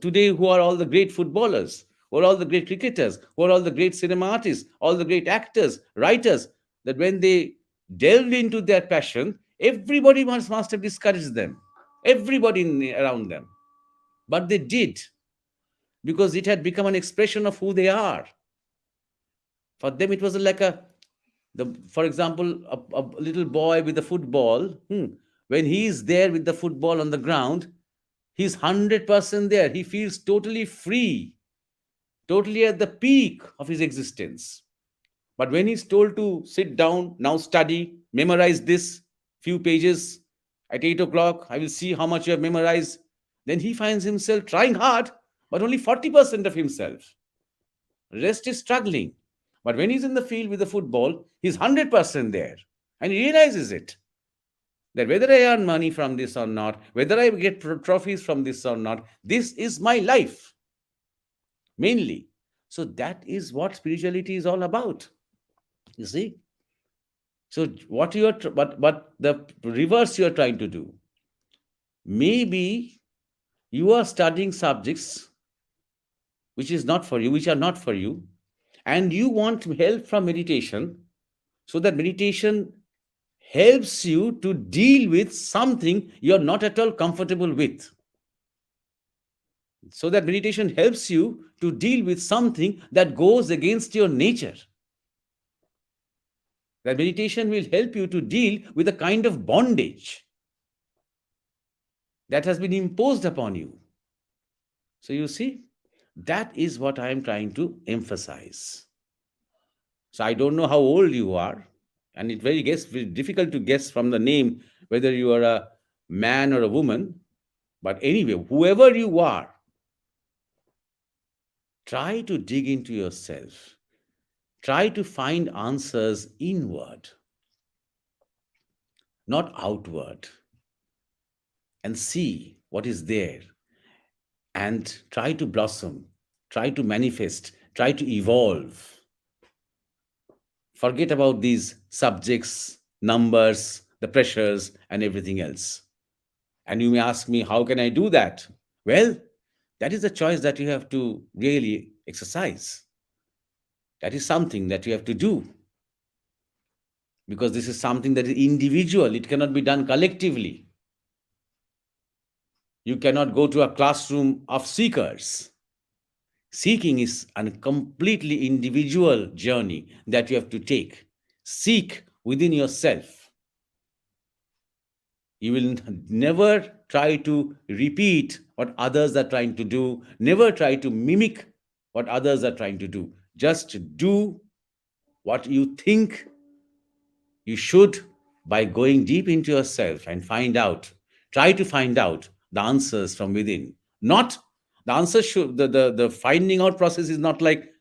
today, who are all the great footballers, who are all the great cricketers, who are all the great cinema artists, all the great actors, writers, that when they delved into their passion, everybody must have discouraged them, everybody around them. But they did, because it had become an expression of who they are. For them, it was like for example, a little boy with a football. When he is there with the football on the ground, he's 100% there. He feels totally free, totally at the peak of his existence. But when he's told to sit down, now study, memorize this few pages at 8 o'clock, I will see how much you have memorized, then he finds himself trying hard, but only 40% of himself. Rest is struggling. But when he's in the field with the football, he's 100% there. And he realizes it. That whether I earn money from this or not, whether I get trophies from this or not, this is my life, mainly. So that is what spirituality is all about. You see? So what you are, but the reverse you are trying to do. Maybe you are studying subjects which is not for you, which are not for you, and you want help from meditation, so that meditation helps you to deal with something you're not at all comfortable with. So that meditation helps you to deal with something that goes against your nature. That meditation will help you to deal with a kind of bondage that has been imposed upon you. So you see, that is what I am trying to emphasize. So I don't know how old you are, and it's very difficult to guess from the name whether you are a man or a woman. But anyway, whoever you are, try to dig into yourself. Try to find answers inward, not outward, and see what is there, and try to blossom, try to manifest, try to evolve. Forget about these subjects, numbers, the pressures, and everything else. And you may ask me, how can I do that? Well, that is a choice that you have to really exercise. That is something that you have to do. Because this is something that is individual, it cannot be done collectively. You cannot go to a classroom of seekers. Seeking is a completely individual journey that you have to take. Seek within yourself. You will never try to repeat what others are trying to do, never try to mimic what others are trying to do. Just do what you think you should by going deep into yourself and try to find out the answers from within. Not the answer should, the finding out process is not like,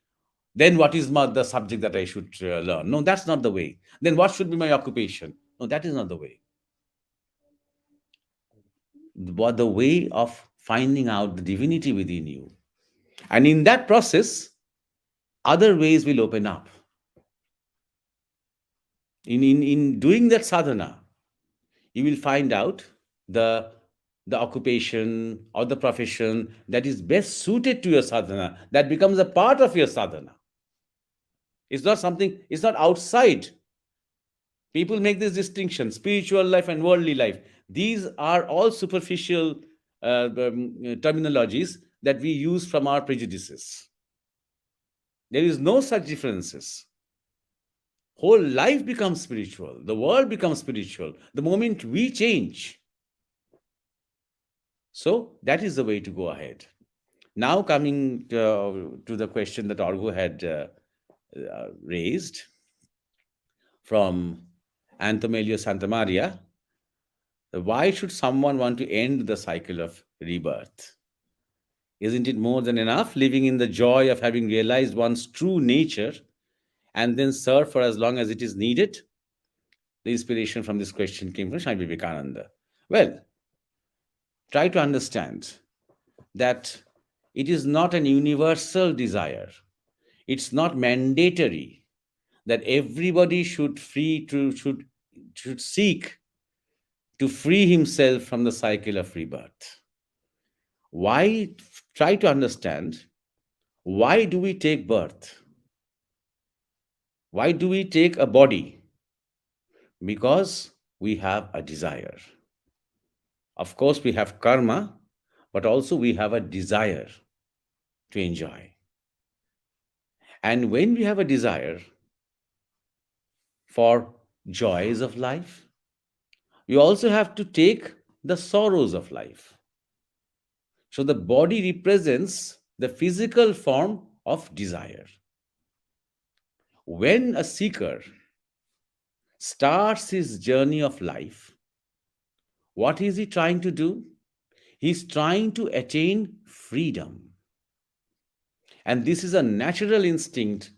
then what is the subject that I should learn? No, that's not the way. Then what should be my occupation? No, that is not the way. But the way of finding out the divinity within you. And in that process, other ways will open up. In doing that sadhana, you will find out the occupation or the profession that is best suited to your sadhana, that becomes a part of your sadhana. It's not something, it's not outside. People make this distinction, spiritual life and worldly life. These are all superficial terminologies that we use from our prejudices. There is no such differences. Whole life becomes spiritual. The world becomes spiritual the moment we change. So that is the way to go ahead. Now coming to the question that Argo had raised from Antomelio Santamaria, why should someone want to end the cycle of rebirth? Isn't it more than enough living in the joy of having realized one's true nature and then serve for as long as it is needed? The inspiration from this question came from Swami Vivekananda. Well, try to understand that it is not an universal desire. It's not mandatory that everybody should seek to free himself from the cycle of rebirth. Why? Try to understand, why do we take birth? Why do we take a body? Because we have a desire. Of course, we have karma, but also we have a desire to enjoy. And when we have a desire for joys of life, we also have to take the sorrows of life. So the body represents the physical form of desire. When a seeker starts his journey of life, what is he trying to do? He's trying to attain freedom. And this is a natural instinct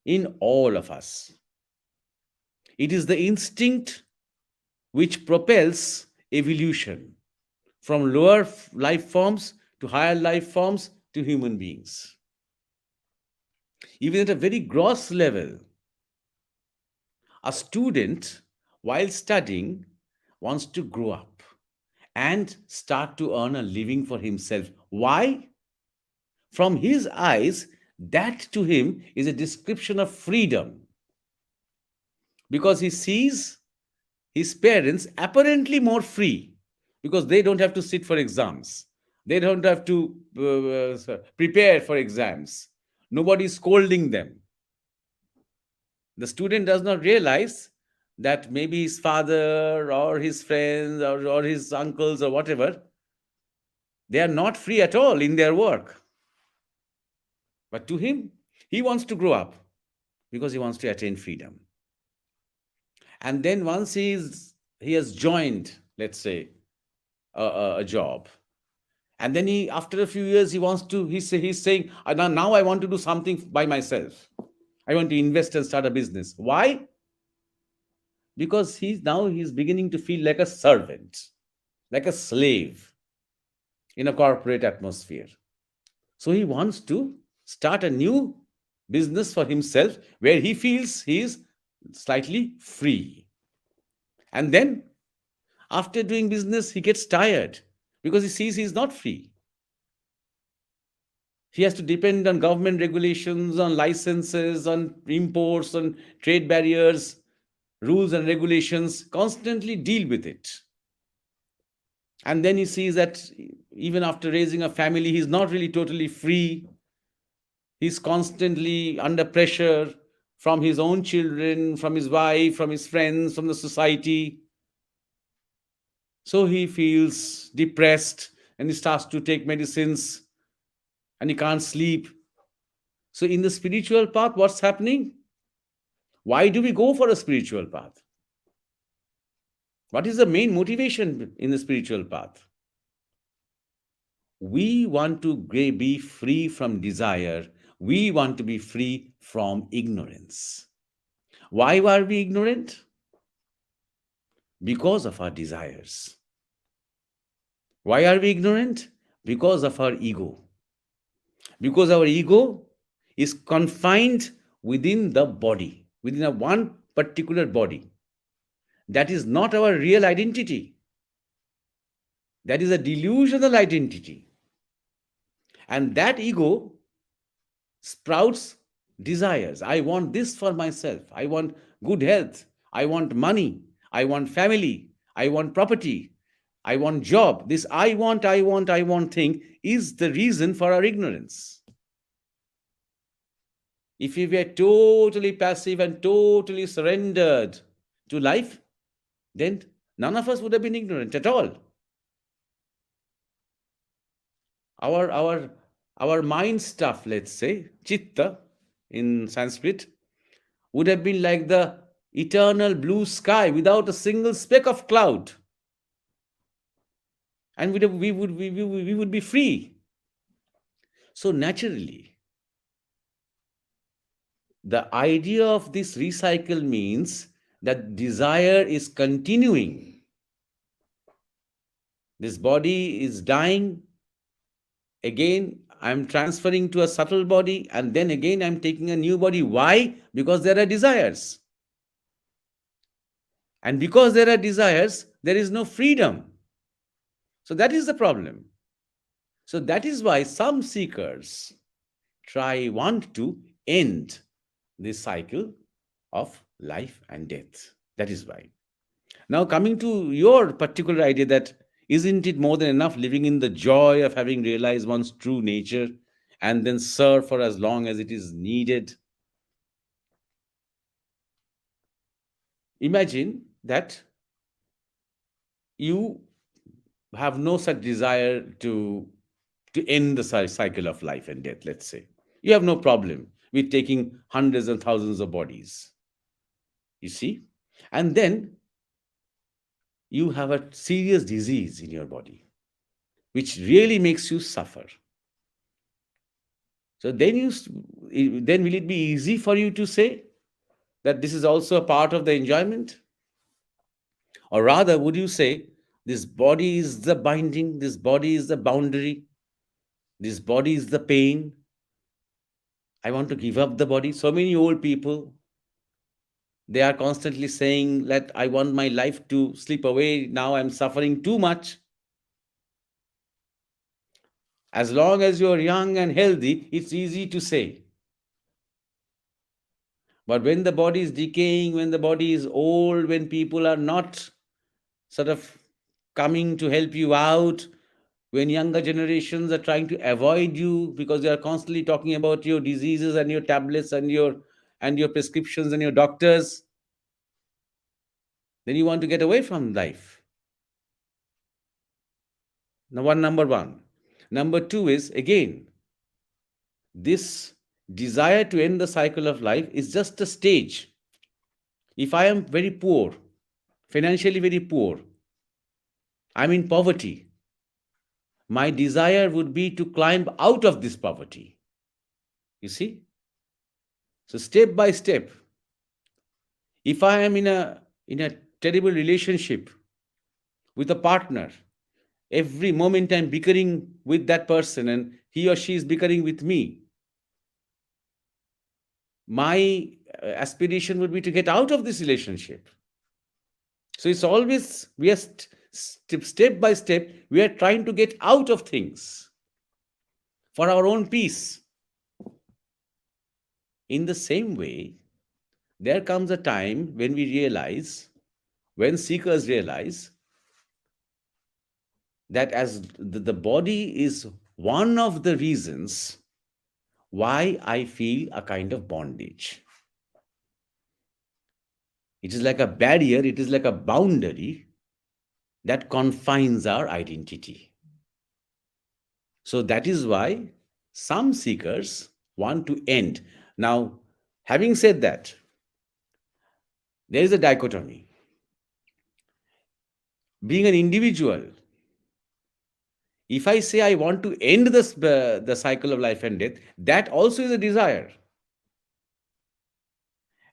in all of us. It is the instinct which propels evolution from lower life forms to higher life forms to human beings. Even at a very gross level, a student, while studying, wants to grow up and start to earn a living for himself. Why? From his eyes, that to him is a description of freedom, because he sees his parents apparently more free because they don't have to sit for exams. They don't have to prepare for exams. Nobody is scolding them. The student does not realize that maybe his father or his friends or his uncles or whatever, they are not free at all in their work. But to him, he wants to grow up because he wants to attain freedom. And then once he has joined, let's say, a job, and then after a few years, he's saying, now I want to do something by myself. I want to invest and start a business. Why? Because he's beginning to feel like a servant, like a slave in a corporate atmosphere. So he wants to start a new business for himself where he feels he is slightly free. And then after doing business, he gets tired because he sees he's not free. He has to depend on government regulations, on licenses, on imports, on trade barriers, rules and regulations, constantly deal with it. And then he sees that even after raising a family, he's not really totally free. He's constantly under pressure from his own children, from his wife, from his friends, from the society. So he feels depressed and he starts to take medicines and he can't sleep. So in the spiritual path, what's happening? Why do we go for a spiritual path? What is the main motivation in the spiritual path? We want to be free from desire. We want to be free from ignorance. Why are we ignorant? Because of our desires. Why are we ignorant? Because of our ego. Because our ego is confined within the body, within a one particular body. That is not our real identity. That is a delusional identity. And that ego sprouts desires. I want this for myself. I want good health. I want money. I want family. I want property. I want job. This I want thing is the reason for our ignorance. If we were totally passive and totally surrendered to life, then none of us would have been ignorant at all. Our mind stuff, let's say, chitta in Sanskrit, would have been like the eternal blue sky without a single speck of cloud. And we would be free. So naturally, the idea of this recycle means that desire is continuing. This body is dying. Again, I'm transferring to a subtle body, and then again, I'm taking a new body. Why? Because there are desires. And because there are desires, there is no freedom. So that is the problem. So that is why some seekers want to end this cycle of life and death. That is why. Now, coming to your particular idea that isn't it more than enough living in the joy of having realized one's true nature and then serve for as long as it is needed? Imagine that you have no such desire to end the cycle of life and death, let's say. You have no problem with taking hundreds and thousands of bodies. You see? And then you have a serious disease in your body, which really makes you suffer. So then will it be easy for you to say that this is also a part of the enjoyment? Or rather, would you say this body is the binding, this body is the boundary, this body is the pain? I want to give up the body. So many old people, they are constantly saying that I want my life to slip away. Now I'm suffering too much. As long as you're young and healthy, it's easy to say. But when the body is decaying, when the body is old, when people are not sort of coming to help you out, when younger generations are trying to avoid you because they are constantly talking about your diseases and your tablets and your prescriptions and your doctors, then you want to get away from life. Now, number one. Number two is, again, this desire to end the cycle of life is just a stage. If I am very poor, financially very poor, I'm in poverty, my desire would be to climb out of this poverty. You see? So step by step, if I am in a terrible relationship with a partner, every moment I'm bickering with that person and he or she is bickering with me, my aspiration would be to get out of this relationship. So it's always, we are step by step, we are trying to get out of things for our own peace. In the same way, there comes a time when we realize, when seekers realize, that as the body is one of the reasons why I feel a kind of bondage. It is like a barrier, it is like a boundary that confines our identity. So that is why some seekers want to end. Now, having said that, there is a dichotomy. Being an individual, if I say I want to end the cycle of life and death, that also is a desire.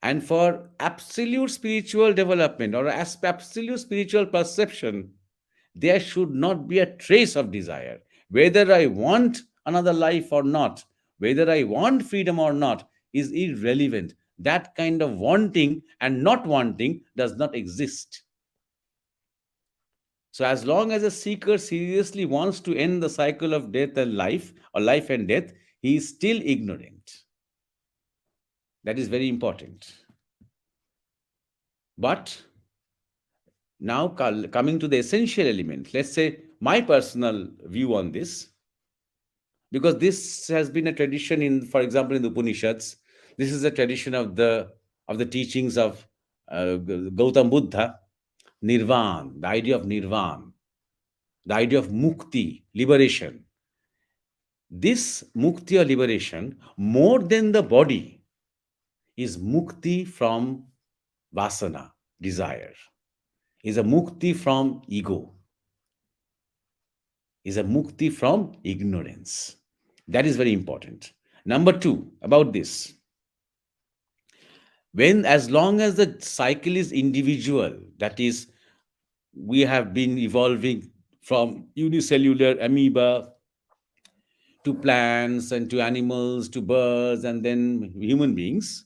And for absolute spiritual development or absolute spiritual perception, there should not be a trace of desire. Whether I want another life or not, whether I want freedom or not, is irrelevant. That kind of wanting and not wanting does not exist. So as long as a seeker seriously wants to end the cycle of death and life, or life and death, he is still ignorant. That is very important. But now coming to the essential element, let's say my personal view on this, because this has been a tradition in, for example, in the Upanishads, this is a tradition of the teachings of Gautam Buddha, Nirvan, the idea of Nirvan, the idea of Mukti, liberation. This Mukti or liberation, more than the body, is Mukti from Vasana, desire, is a Mukti from ego, is a Mukti from ignorance. That is very important. Number two, about this. As long as the cycle is individual, that is, we have been evolving from unicellular amoeba to plants and to animals to birds and then human beings,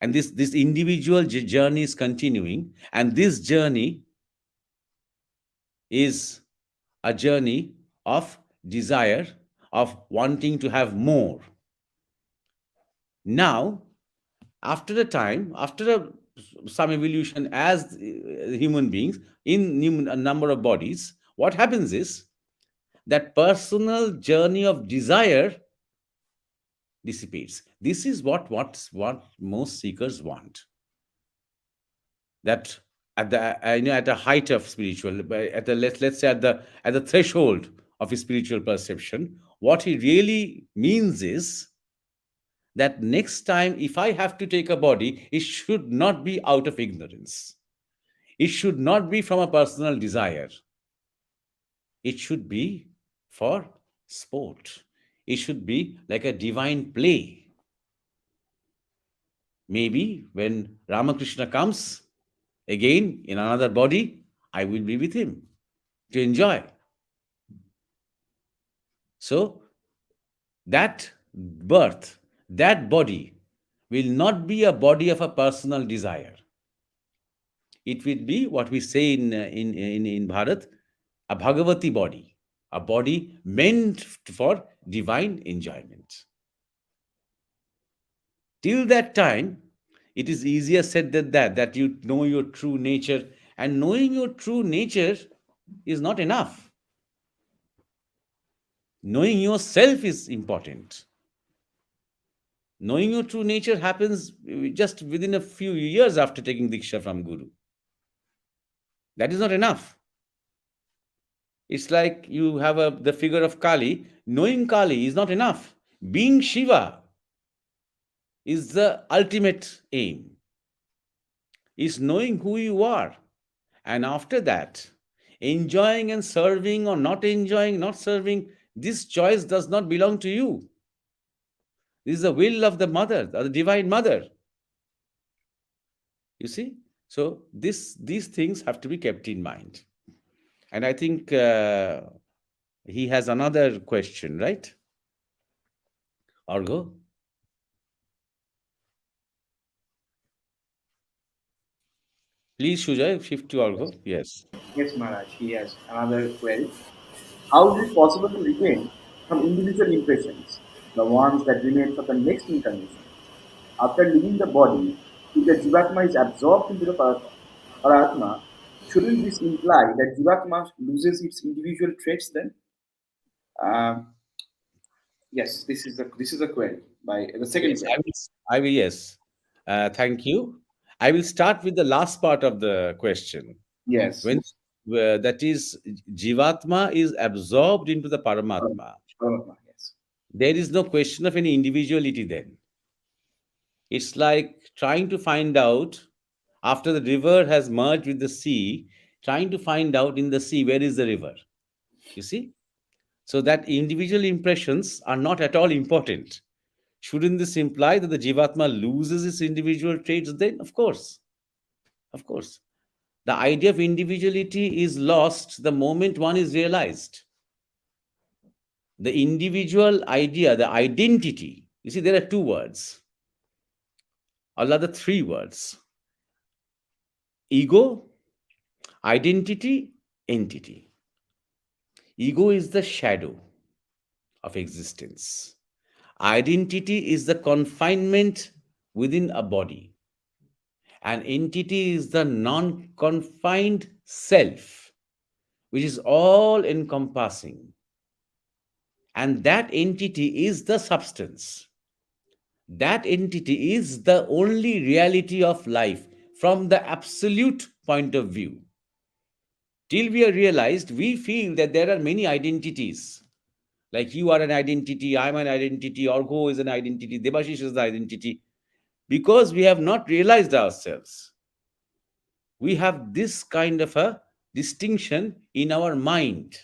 and this individual journey is continuing, and this journey is a journey of desire, of wanting to have more. Now, after some evolution as human beings in a number of bodies, what happens is that personal journey of desire dissipates. This is what most seekers want. That at the height of spiritual, let's say at the threshold of his spiritual perception, what he really means is that next time, if I have to take a body, it should not be out of ignorance. It should not be from a personal desire. It should be for sport. it should be like a divine play. Maybe when Ramakrishna comes again in another body, I will be with him to enjoy. So that birth, that body will not be a body of a personal desire. It will be what we say in Bharat, a Bhagavati body, a body meant for divine enjoyment. Till that time, it is easier said than that you know your true nature. And knowing your true nature is not enough. Knowing yourself is important. Knowing your true nature happens just within a few years after taking Diksha from Guru. That is not enough. It's like you have the figure of Kali. Knowing Kali is not enough. Being Shiva is the ultimate aim. Is knowing who you are. And after that, enjoying and serving or not enjoying, not serving, this choice does not belong to you. This is the will of the mother, the divine mother. You see? So these things have to be kept in mind. And I think he has another question, right? Argo? Please, Shujai, shift to Argo. Yes. Yes, Maharaj, he has another query. How is it possible to retain some individual impressions, the ones that remain for the next incarnation? After leaving the body, if the Jivatma is absorbed into the Paratma, shouldn't this imply that Jivatma loses its individual traits then? Yes, this is a query by the second Yes, query. I will, yes. Thank you. I will start with the last part of the question. Yes. When that is, Jivatma is absorbed into the Paramatma. Paratma, yes. There is no question of any individuality then. It's like trying to find out, after the river has merged with the sea, trying to find out in the sea where is the river. You see? So that individual impressions are not at all important. Shouldn't this imply that the Jivatma loses its individual traits then? Of course. Of course. The idea of individuality is lost the moment one is realized. The individual idea, the identity, you see, there are two words, or rather three words: ego, identity, entity. Ego is the shadow of existence. Identity is the confinement within a body. And entity is the non confined self, which is all encompassing. And that entity is the substance. That entity is the only reality of life from the absolute point of view. Till we are realized, we feel that there are many identities. Like you are an identity, I'm an identity, Orgo is an identity, Debashish is the identity. Because we have not realized ourselves. We have this kind of a distinction in our mind.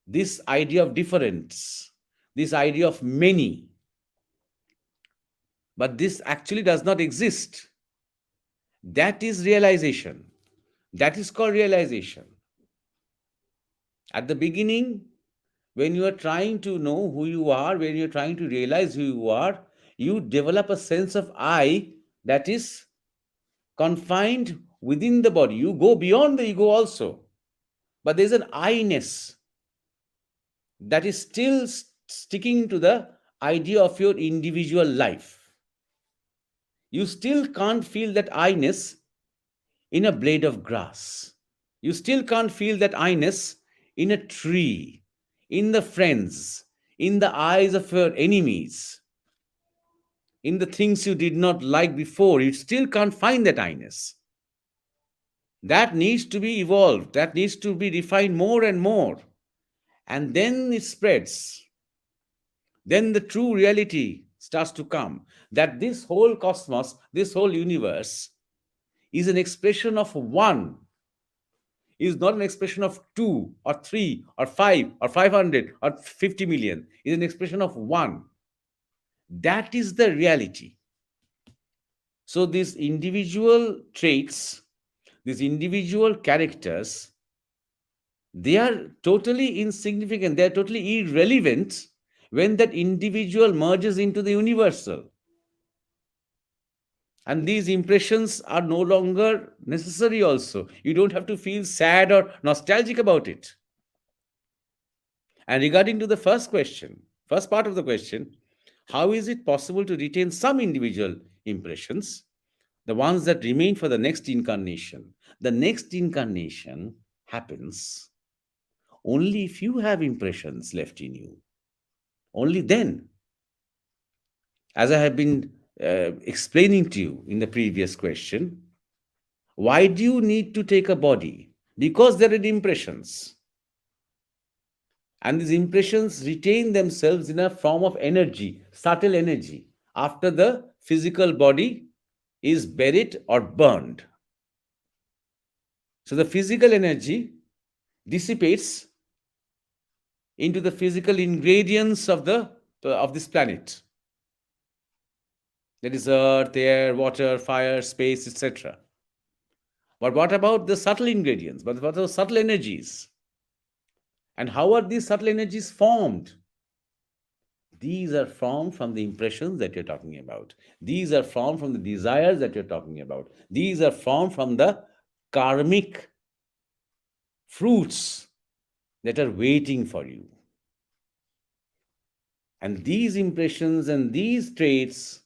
This idea of difference, this idea of many. But this actually does not exist. That is realization. That is called realization. At the beginning, when you are trying to know who you are, when you're trying to realize who you are, you develop a sense of I that is confined within the body. You go beyond the ego also. But there's an I-ness that is still sticking to the idea of your individual life. You still can't feel that I-ness in a blade of grass. You still can't feel that I-ness in a tree, in the friends, in the eyes of your enemies, in the things you did not like before. You still can't find that I-ness. That needs to be evolved. That needs to be refined more and more. And then it spreads. Then the true reality starts to come, that this whole cosmos, this whole universe is an expression of one. is not an expression of 2 or 3 or 5 or 500 or 50 million. It is an expression of 1. That is the reality. So these individual traits, these individual characters, they are totally insignificant. They are totally irrelevant when that individual merges into the universal. And these impressions are no longer necessary also. You don't have to feel sad or nostalgic about it. And regarding to the first question, first part of the question, how is it possible to retain some individual impressions, the ones that remain for the next incarnation? The next incarnation happens only if you have impressions left in you. Only then. As I have been explaining to you in the previous question, why do you need to take a body? Because there are impressions. And these impressions retain themselves in a form of energy, subtle energy, after the physical body is buried or burned. So the physical energy dissipates into the physical ingredients of this planet. That is earth, air, water, fire, space, etc. But what about the subtle ingredients? But what are the subtle energies? And how are these subtle energies formed? These are formed from the impressions that you're talking about. These are formed from the desires that you're talking about. These are formed from the karmic fruits that are waiting for you. And these impressions and these traits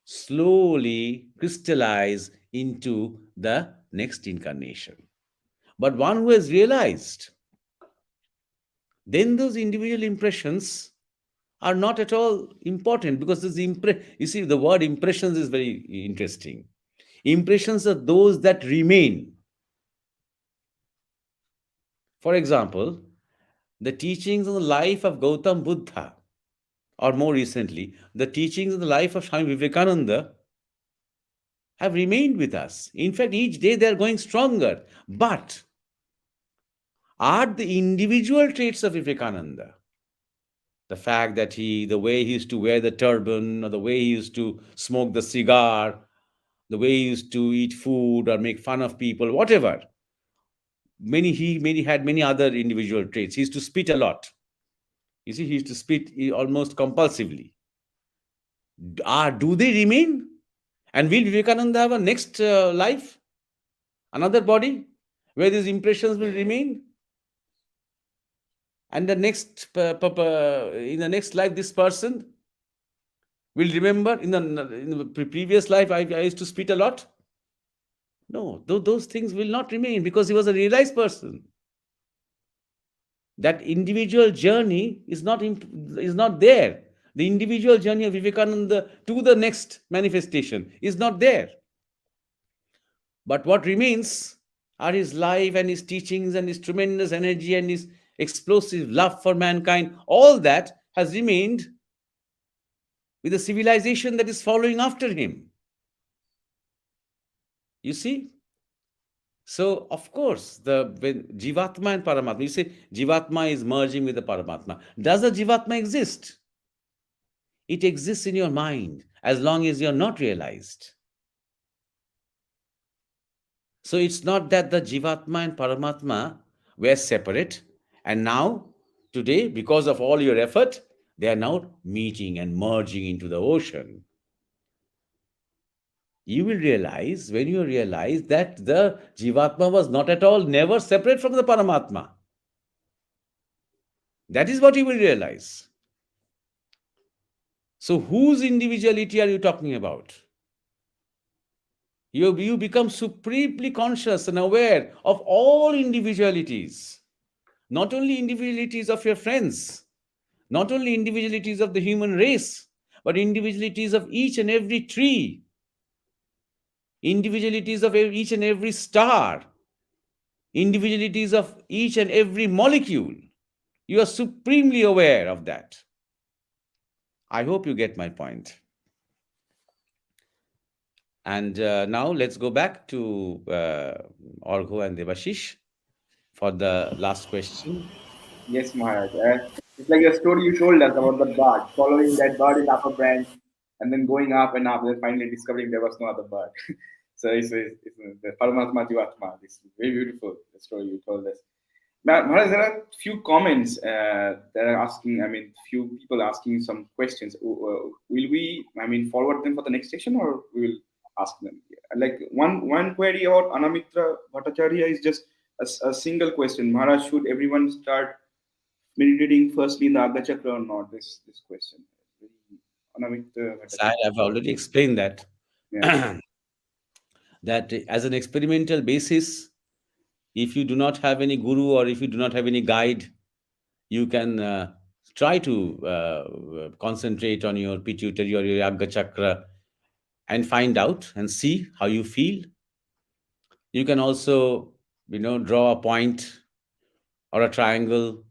slowly crystallize into the next incarnation. But one who has realized, then those individual impressions are not at all important, because you see, the word impressions is very interesting. Impressions are those that remain. For example, the teachings on the life of Gautam Buddha, or more recently, the teachings on the life of Swami Vivekananda, have remained with us. In fact, each day they are going stronger. But are the individual traits of Vivekananda, the fact that the way he used to wear the turban, or the way he used to smoke the cigar, the way he used to eat food or make fun of people, whatever, he had many other individual traits. He used to spit a lot. You see, he used to spit almost compulsively. Do they remain? And will Vivekananda have a next life, another body, where these impressions will remain? And in the next life, this person will remember, in the previous life, I used to spit a lot. No, those things will not remain, because he was a realized person. That individual journey is not there. The individual journey of Vivekananda to the next manifestation is not there. But what remains are his life and his teachings and his tremendous energy and his explosive love for mankind. All that has remained with the civilization that is following after him. You see? So, of course, when Jivatma and Paramatma, you say Jivatma is merging with the Paramatma. Does a Jivatma exist? It exists in your mind as long as you're not realized. So it's not that the Jivatma and Paramatma were separate, and now, today, because of all your effort, they are now meeting and merging into the ocean. You will realize, when you realize, that the Jivatma was not at all, never separate from the Paramatma. That is what you will realize. So whose individuality are you talking about? You become supremely conscious and aware of all individualities. Not only individualities of your friends, not only individualities of the human race, but individualities of each and every tree, individualities of each and every star, individualities of each and every molecule. You are supremely aware of that. I hope you get my point. And now let's go back to Orgho and Devashish. for the last question. Yes, Maharaj. It's like a story you told us about the bird, following that bird in the upper branch, and then going up and up, and finally discovering there was no other bird. So it's the Paramatma Jivatma. This is very beautiful, the story you told us. Now, Maharaj, there are few comments that are asking, I mean, few people asking some questions. Will we, I mean, forward them for the next session, or we will ask them? Like one query about Anamitra Bhattacharya is just a single question. Maharaj, should everyone start meditating firstly in the Agya Chakra or not? This question. Anamitra So Bhattacharya. I've already explained that. Yeah. That as an experimental basis, if you do not have any guru or if you do not have any guide, you can try to concentrate on your pituitary or your Agya chakra and find out and see how you feel. You can also, draw a point or a triangle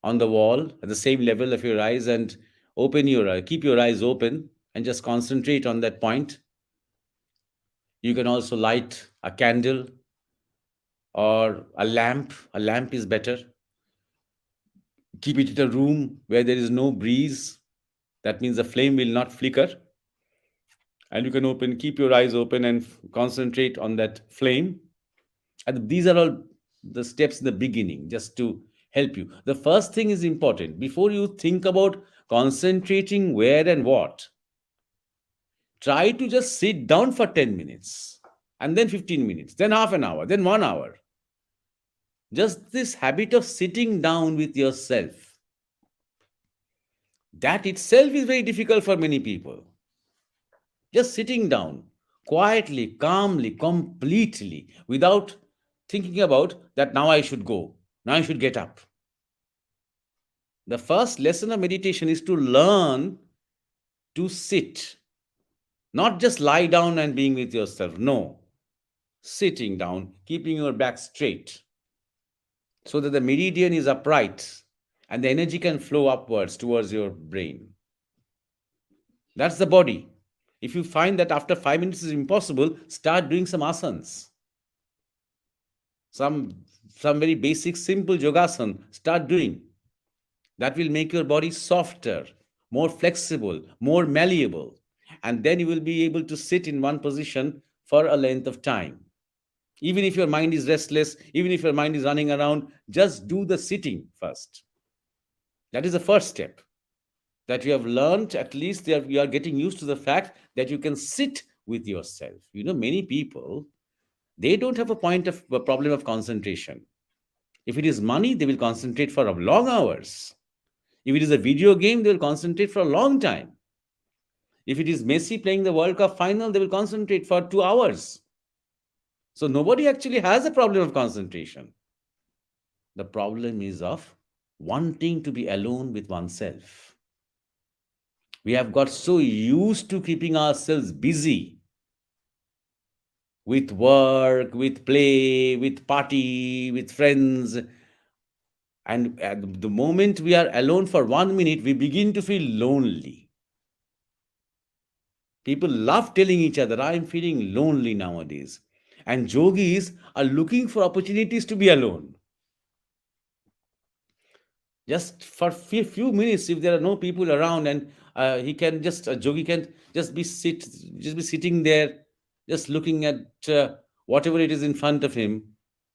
on the wall at the same level of your eyes and keep your eyes open and just concentrate on that point. You can also light a candle or a lamp. A lamp is better. Keep it in a room where there is no breeze. That means the flame will not flicker. And you can keep your eyes open and concentrate on that flame. And these are all the steps in the beginning just to help you. The first thing is important. Before you think about concentrating where and what, try to just sit down for 10 minutes and then 15 minutes, then half an hour, then 1 hour. Just this habit of sitting down with yourself, that itself is very difficult for many people. Just sitting down quietly, calmly, completely, without thinking about that now I should go, now I should get up. The first lesson of meditation is to learn to sit, not just lie down and being with yourself. No, sitting down, keeping your back straight so that the meridian is upright and the energy can flow upwards towards your brain. That's the body. If you find that after 5 minutes is impossible, start doing some asanas. Some some very basic, simple yogasan. Start doing. That will make your body softer, more flexible, more malleable. And then you will be able to sit in one position for a length of time. Even if your mind is restless, even if your mind is running around, just do the sitting first. That is the first step. That you have learned, at least you are getting used to the fact that you can sit with yourself. Many people, they don't have a problem of concentration. If it is money, they will concentrate for long hours. If it is a video game, they will concentrate for a long time. If it is Messi playing the World Cup final, they will concentrate for 2 hours. So nobody actually has a problem of concentration. The problem is of wanting to be alone with oneself. We have got so used to keeping ourselves busy with work, with play, with party, with friends. And at the moment we are alone for 1 minute, we begin to feel lonely. People love telling each other, I am feeling lonely nowadays. And yogis are looking for opportunities to be alone. Just for few minutes, if there are no people around, and a yogi can just be sitting there, just looking at whatever it is in front of him,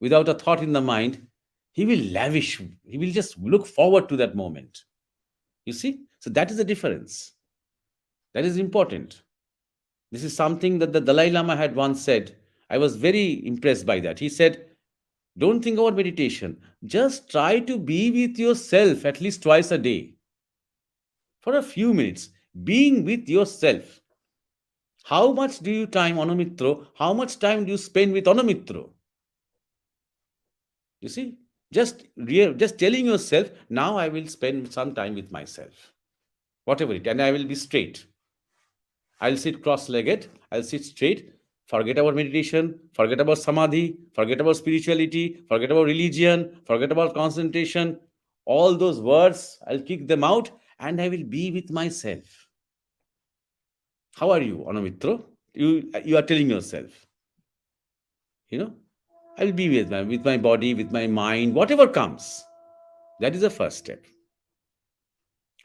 without a thought in the mind, he will just look forward to that moment. You see? So that is the difference. That is important. This is something that the Dalai Lama had once said. I was very impressed by that. He said, don't think about meditation. Just try to be with yourself at least twice a day. For a few minutes, being with yourself. How much do you time Anamitro? How much time do you spend with Anamitro? You see? Just telling yourself, now I will spend some time with myself. Whatever it, and I will be straight. I'll sit cross-legged, I'll sit straight, forget about meditation, forget about samadhi, forget about spirituality, forget about religion, forget about concentration. All those words, I'll kick them out and I will be with myself. How are you, Anamitro? You are telling yourself. I'll be with my body, with my mind, whatever comes. That is the first step.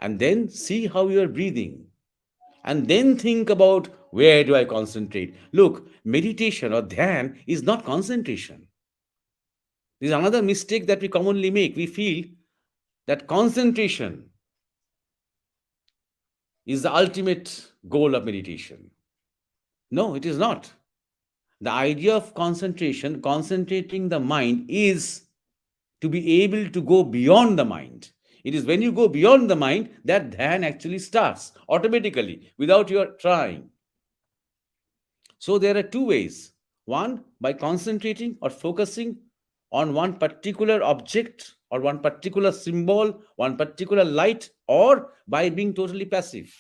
And then see how you are breathing. And then think about, where do I concentrate? Look, meditation or dhyan is not concentration. This is another mistake that we commonly make. We feel that concentration is the ultimate goal of meditation. No, it is not. The idea of concentration, concentrating the mind, is to be able to go beyond the mind. It is when you go beyond the mind that dhyan actually starts automatically without your trying. So there are two ways. One, by concentrating or focusing on one particular object or one particular symbol, one particular light, or by being totally passive.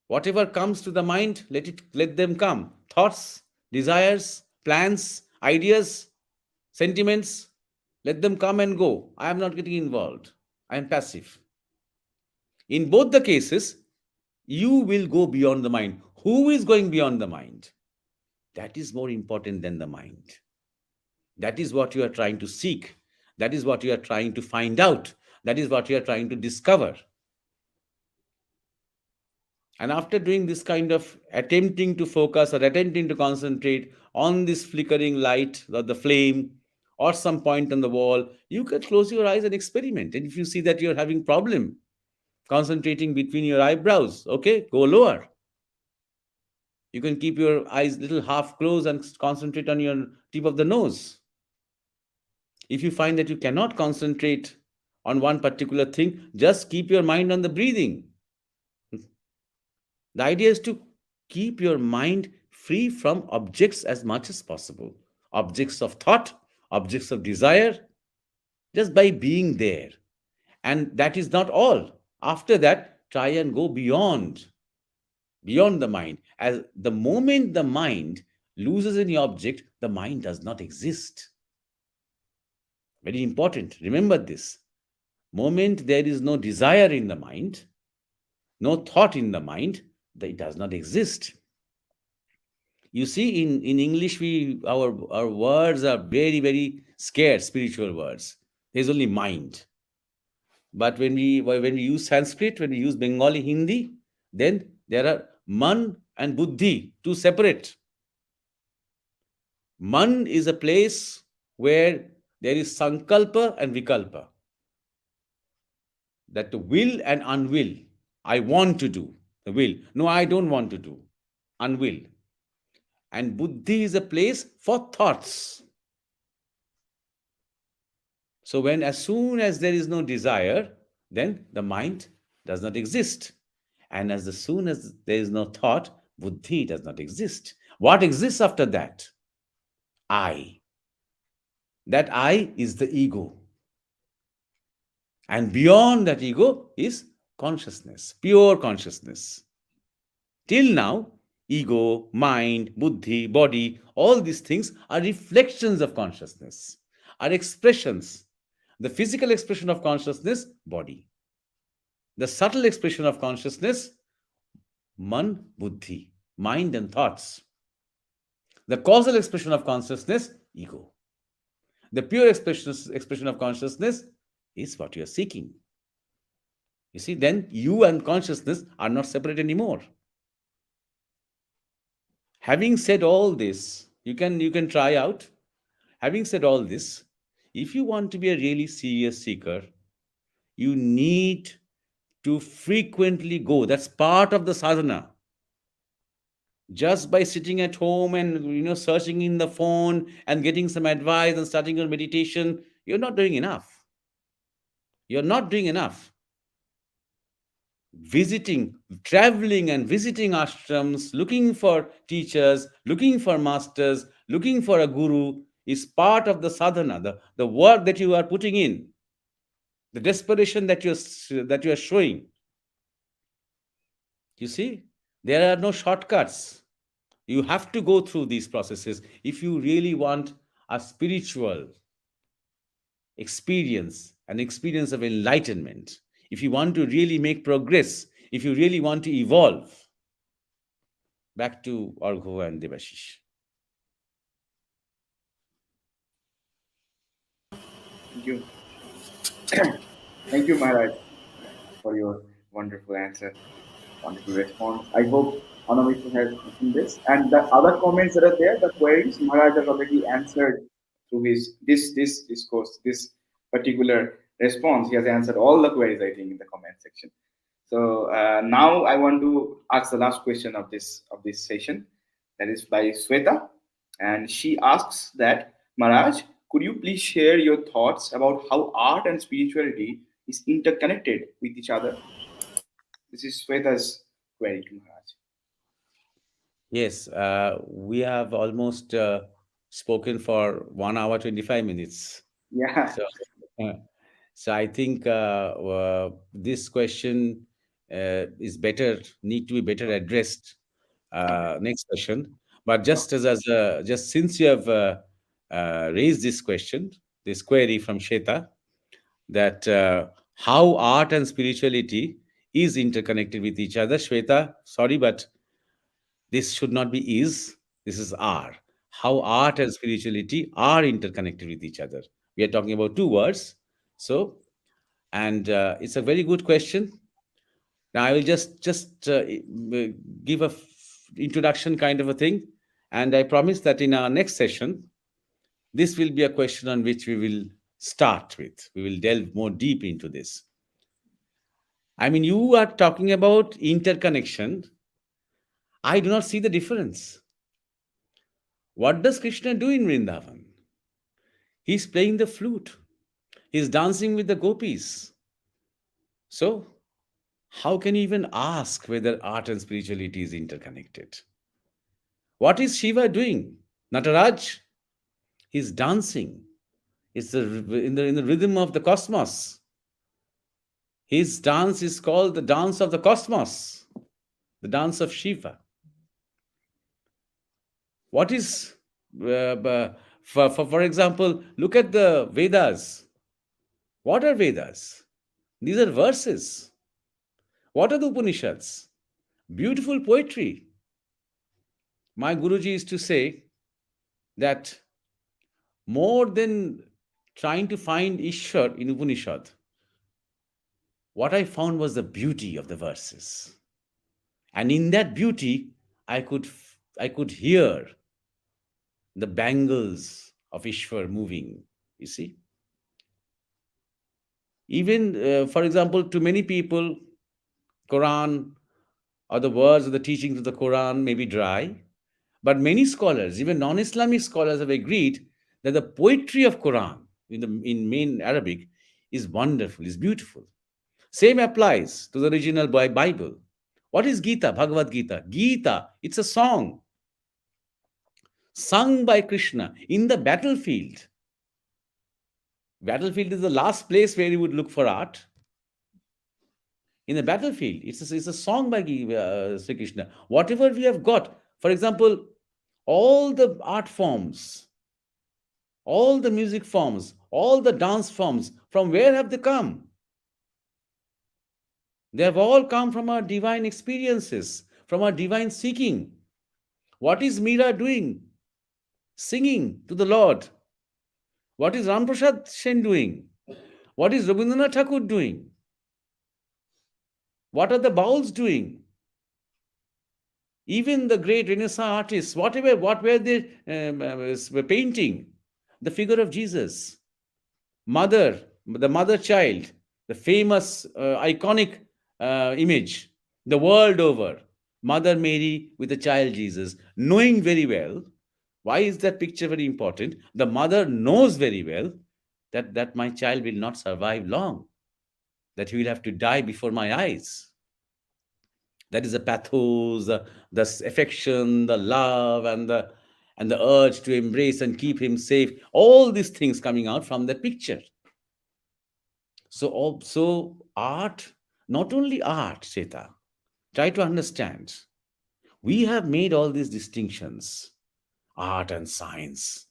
Whatever comes to the mind, let them come. Thoughts, desires, plans, ideas, sentiments, let them come and go. I am not getting involved. I am passive. In both the cases, you will go beyond the mind. Who is going beyond the mind? That is more important than the mind. That is what you are trying to seek. That is what you are trying to find out. That is what you are trying to discover. And after doing this kind of attempting to focus or attempting to concentrate on this flickering light or the flame or some point on the wall, you can close your eyes and experiment. And if you see that you're having problem concentrating between your eyebrows, okay, go lower. You can keep your eyes little half closed and concentrate on your tip of the nose. If you find that you cannot concentrate on one particular thing, just keep your mind on the breathing. The idea is to keep your mind free from objects as much as possible. Objects of thought, objects of desire, just by being there. And that is not all. After that, try and go beyond the mind. As the moment the mind loses any object, the mind does not exist. Very important. Remember this. Moment there is no desire in the mind, no thought in the mind, it does not exist. You see, in English, our words are very, very scarce, spiritual words. There's only mind. But when we use Sanskrit, when we use Bengali, Hindi, then there are man and buddhi, two separate. Man is a place where there is sankalpa and vikalpa. That the will and unwill. I want to do. The will. No, I don't want to do. Unwill. And buddhi is a place for thoughts. So as soon as there is no desire, then the mind does not exist. And as soon as there is no thought, buddhi does not exist. What exists after that? I. That I is the ego. And beyond that ego is consciousness, pure consciousness. Till now, ego, mind, buddhi, body, all these things are reflections of consciousness, are expressions. The physical expression of consciousness, body. The subtle expression of consciousness, man, buddhi, mind and thoughts. The causal expression of consciousness, ego. The pure expression of consciousness is what you are seeking. You see, then you and consciousness are not separate anymore. Having said all this, you can try out. Having said all this, if you want to be a really serious seeker, you need to frequently go. That's part of the sadhana. Just by sitting at home and searching in the phone and getting some advice and starting your meditation, you're not doing enough. You're not doing enough. Traveling and visiting ashrams, looking for teachers, looking for masters, looking for a guru is part of the sadhana, the work that you are putting in, the desperation that you are showing. You see, there are no shortcuts. You have to go through these processes if you really want a spiritual experience, an experience of enlightenment. If you want to really make progress, if you really want to evolve. Back to Arghava and Devashish. Thank you. Thank you, Maharaj, for your wonderful answer, wonderful response. I hope Anamika has listened this. And the other comments that are there, the queries, Maharaj has already answered through his this discourse, this particular response. He has answered all the queries, I think, in the comment section. So now I want to ask the last question of this session. That is by Sweta, and she asks that, Maharaj, could you please share your thoughts about how art and spirituality is interconnected with each other? This is Sweta's query to Maharaj. Yes, we have almost spoken for 1 hour 25 minutes. Yeah, So, uh, so I think this question is better, need to be better addressed next session. But just since you have raised this question, this query from Sheta, that how art and spirituality is interconnected with each other. Shweta, sorry, but this should not be is, this is are. How art and spirituality are interconnected with each other. We are talking about two words. So, and it's a very good question. Now, I will just give a introduction kind of a thing. And I promise that in our next session, this will be a question on which we will start with. We will delve more deep into this. I mean, you are talking about interconnection. I do not see the difference. What does Krishna do in Vrindavan? He's playing the flute, he's dancing with the gopis. So, how can you even ask whether art and spirituality is interconnected? What is Shiva doing? Nataraj, he's dancing. It's in the rhythm of the cosmos. His dance is called the dance of the cosmos, the dance of Shiva. What is, for example, look at the Vedas. What are Vedas? These are verses. What are the Upanishads? Beautiful poetry. My Guruji used to say that more than trying to find Ishwar in Upanishad, what I found was the beauty of the verses. And in that beauty, I could hear the bangles of Ishwar moving, you see. Even, for example, to many people, Quran or the words or the teachings of the Quran may be dry, but many scholars, even non-Islamic scholars, have agreed that the poetry of Quran in main Arabic is wonderful, is beautiful. Same applies to the original Bible. What is Gita, Bhagavad Gita? Gita, it's a song sung by Krishna in the battlefield. Battlefield is the last place where you would look for art. In the battlefield, it's a song by Sri Krishna. Whatever we have got, for example, all the art forms, all the music forms, all the dance forms, from where have they come? They have all come from our divine experiences, from our divine seeking. What is Meera doing? Singing to the Lord. What is Ram Prasad Sen doing? What is Rabindranath Thakur doing? What are the Bauls doing? Even the great Renaissance artists, what were they painting? The figure of Jesus, the mother child, the famous iconic image, the world over, Mother Mary with the child Jesus, knowing very well. Why is that picture very important? The mother knows very well that my child will not survive long, that he will have to die before my eyes. That is the pathos, the affection, the love, and the urge to embrace and keep him safe. All these things coming out from the picture. So art, not only art, Cheta, try to understand. We have made all these distinctions, art and science.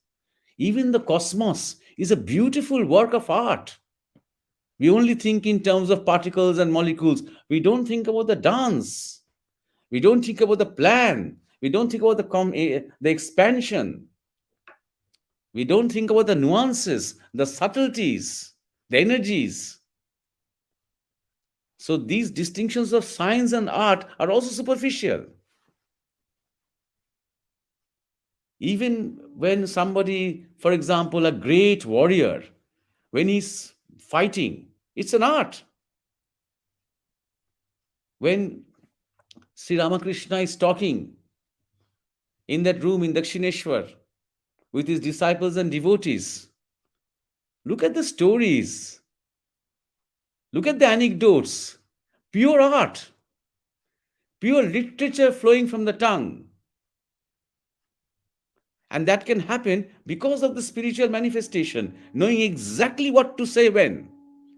Even the cosmos is a beautiful work of art. We only think in terms of particles and molecules. We don't think about the dance. We don't think about the plan. We don't think about the expansion. We don't think about the nuances, the subtleties, the energies. So these distinctions of science and art are also superficial. Even when somebody, for example, a great warrior, when he's fighting, it's an art. When Sri Ramakrishna is talking in that room in Dakshineshwar with his disciples and devotees, look at the stories, look at the anecdotes, pure art, pure literature flowing from the tongue. And that can happen because of the spiritual manifestation, knowing exactly what to say when,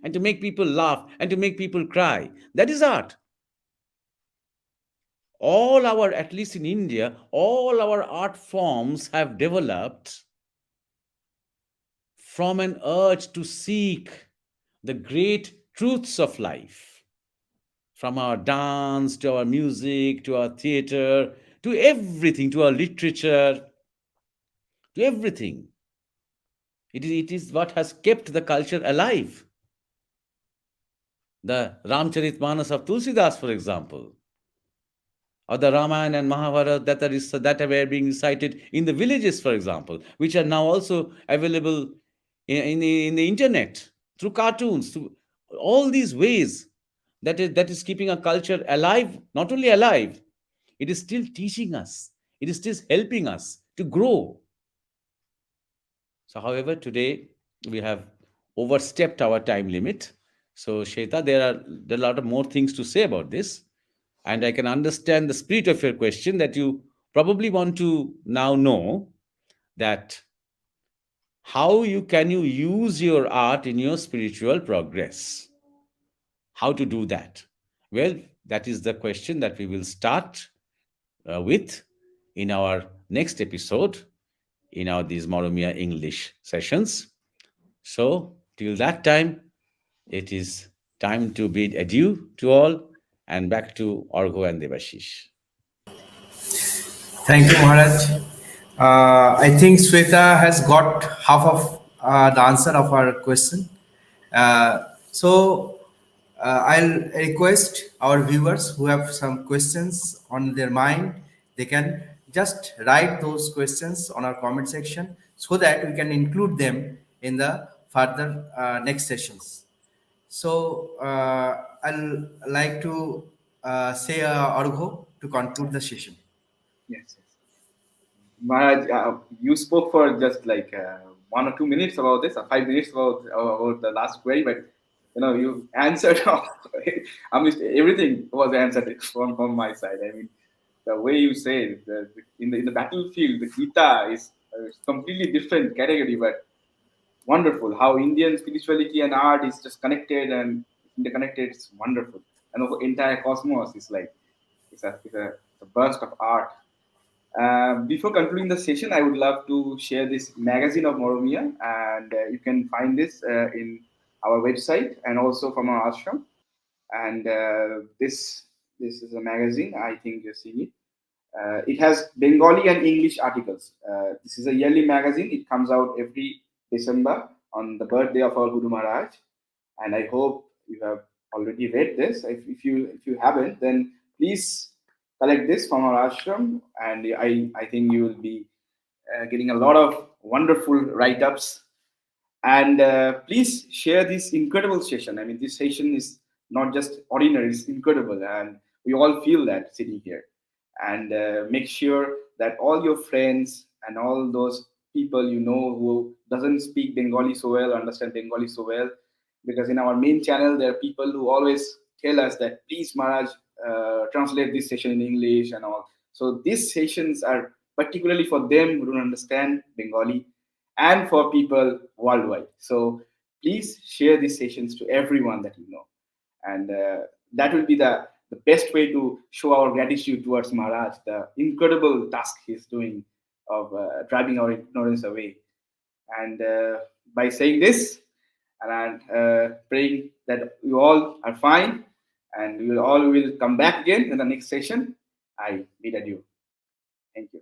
and to make people laugh and to make people cry. That is art. All our, at least in India, all our art forms have developed from an urge to seek the great truths of life. From our dance to our music to our theater to everything, to our literature, to everything. It is what has kept the culture alive. The Ramcharitmanas of Tulsidas, for example, or the Ramayana and Mahabharata that were being recited in the villages, for example, which are now also available in the internet, through cartoons, through all these ways that is keeping a culture alive, not only alive, it is still teaching us, it is still helping us to grow. So, however, today we have overstepped our time limit. So, Shweta, there are a lot of more things to say about this. And I can understand the spirit of your question, that you probably want to now know that how you use your art in your spiritual progress. How to do that? Well, that is the question that we will start with in our next episode in our these Maramia English sessions. So, till that time, it is time to bid adieu to all, and back to Argo and Devashish. Thank you, Maharaj. I think Sweta has got half of the answer of our question. So I'll request our viewers who have some questions on their mind, they can just write those questions on our comment section so that we can include them in the further next sessions. So I'll like to say Argho to conclude the session. Yes, yes. Maharaj, you spoke for just like 1 or 2 minutes about this, or 5 minutes about the last query, but you answered. I mean, everything was answered from my side. I mean, the way you say it, in the battlefield, the Gita is completely different category, but wonderful. How Indian spirituality and art is just connected and interconnected. It's wonderful, and the entire cosmos is like it's a burst of art. Before concluding the session, I would love to share this magazine of Maramia, and you can find this in our website and also from our ashram. And this is a magazine. I think you've seen it. It has Bengali and English articles. This is a yearly magazine. It comes out every December on the birthday of our Guru Maharaj, and I hope you have already read this. If you haven't, then please collect this from our ashram, and I think you will be getting a lot of wonderful write-ups. And please share this incredible session. I mean, this session is not just ordinary; it's incredible, and we all feel that sitting here. And make sure that all your friends and all those people who doesn't speak Bengali so well, understand Bengali so well, because in our main channel there are people who always tell us that please Maharaj, translate this session in English and all. So these sessions are particularly for them who don't understand Bengali and for people worldwide. So please share these sessions to everyone that you know, and that will be the best way to show our gratitude towards Maharaj, the incredible task he's doing of driving our ignorance away. And by saying this, and praying that you all are fine, and we will all will come back again in the next session, I bid adieu. Thank you.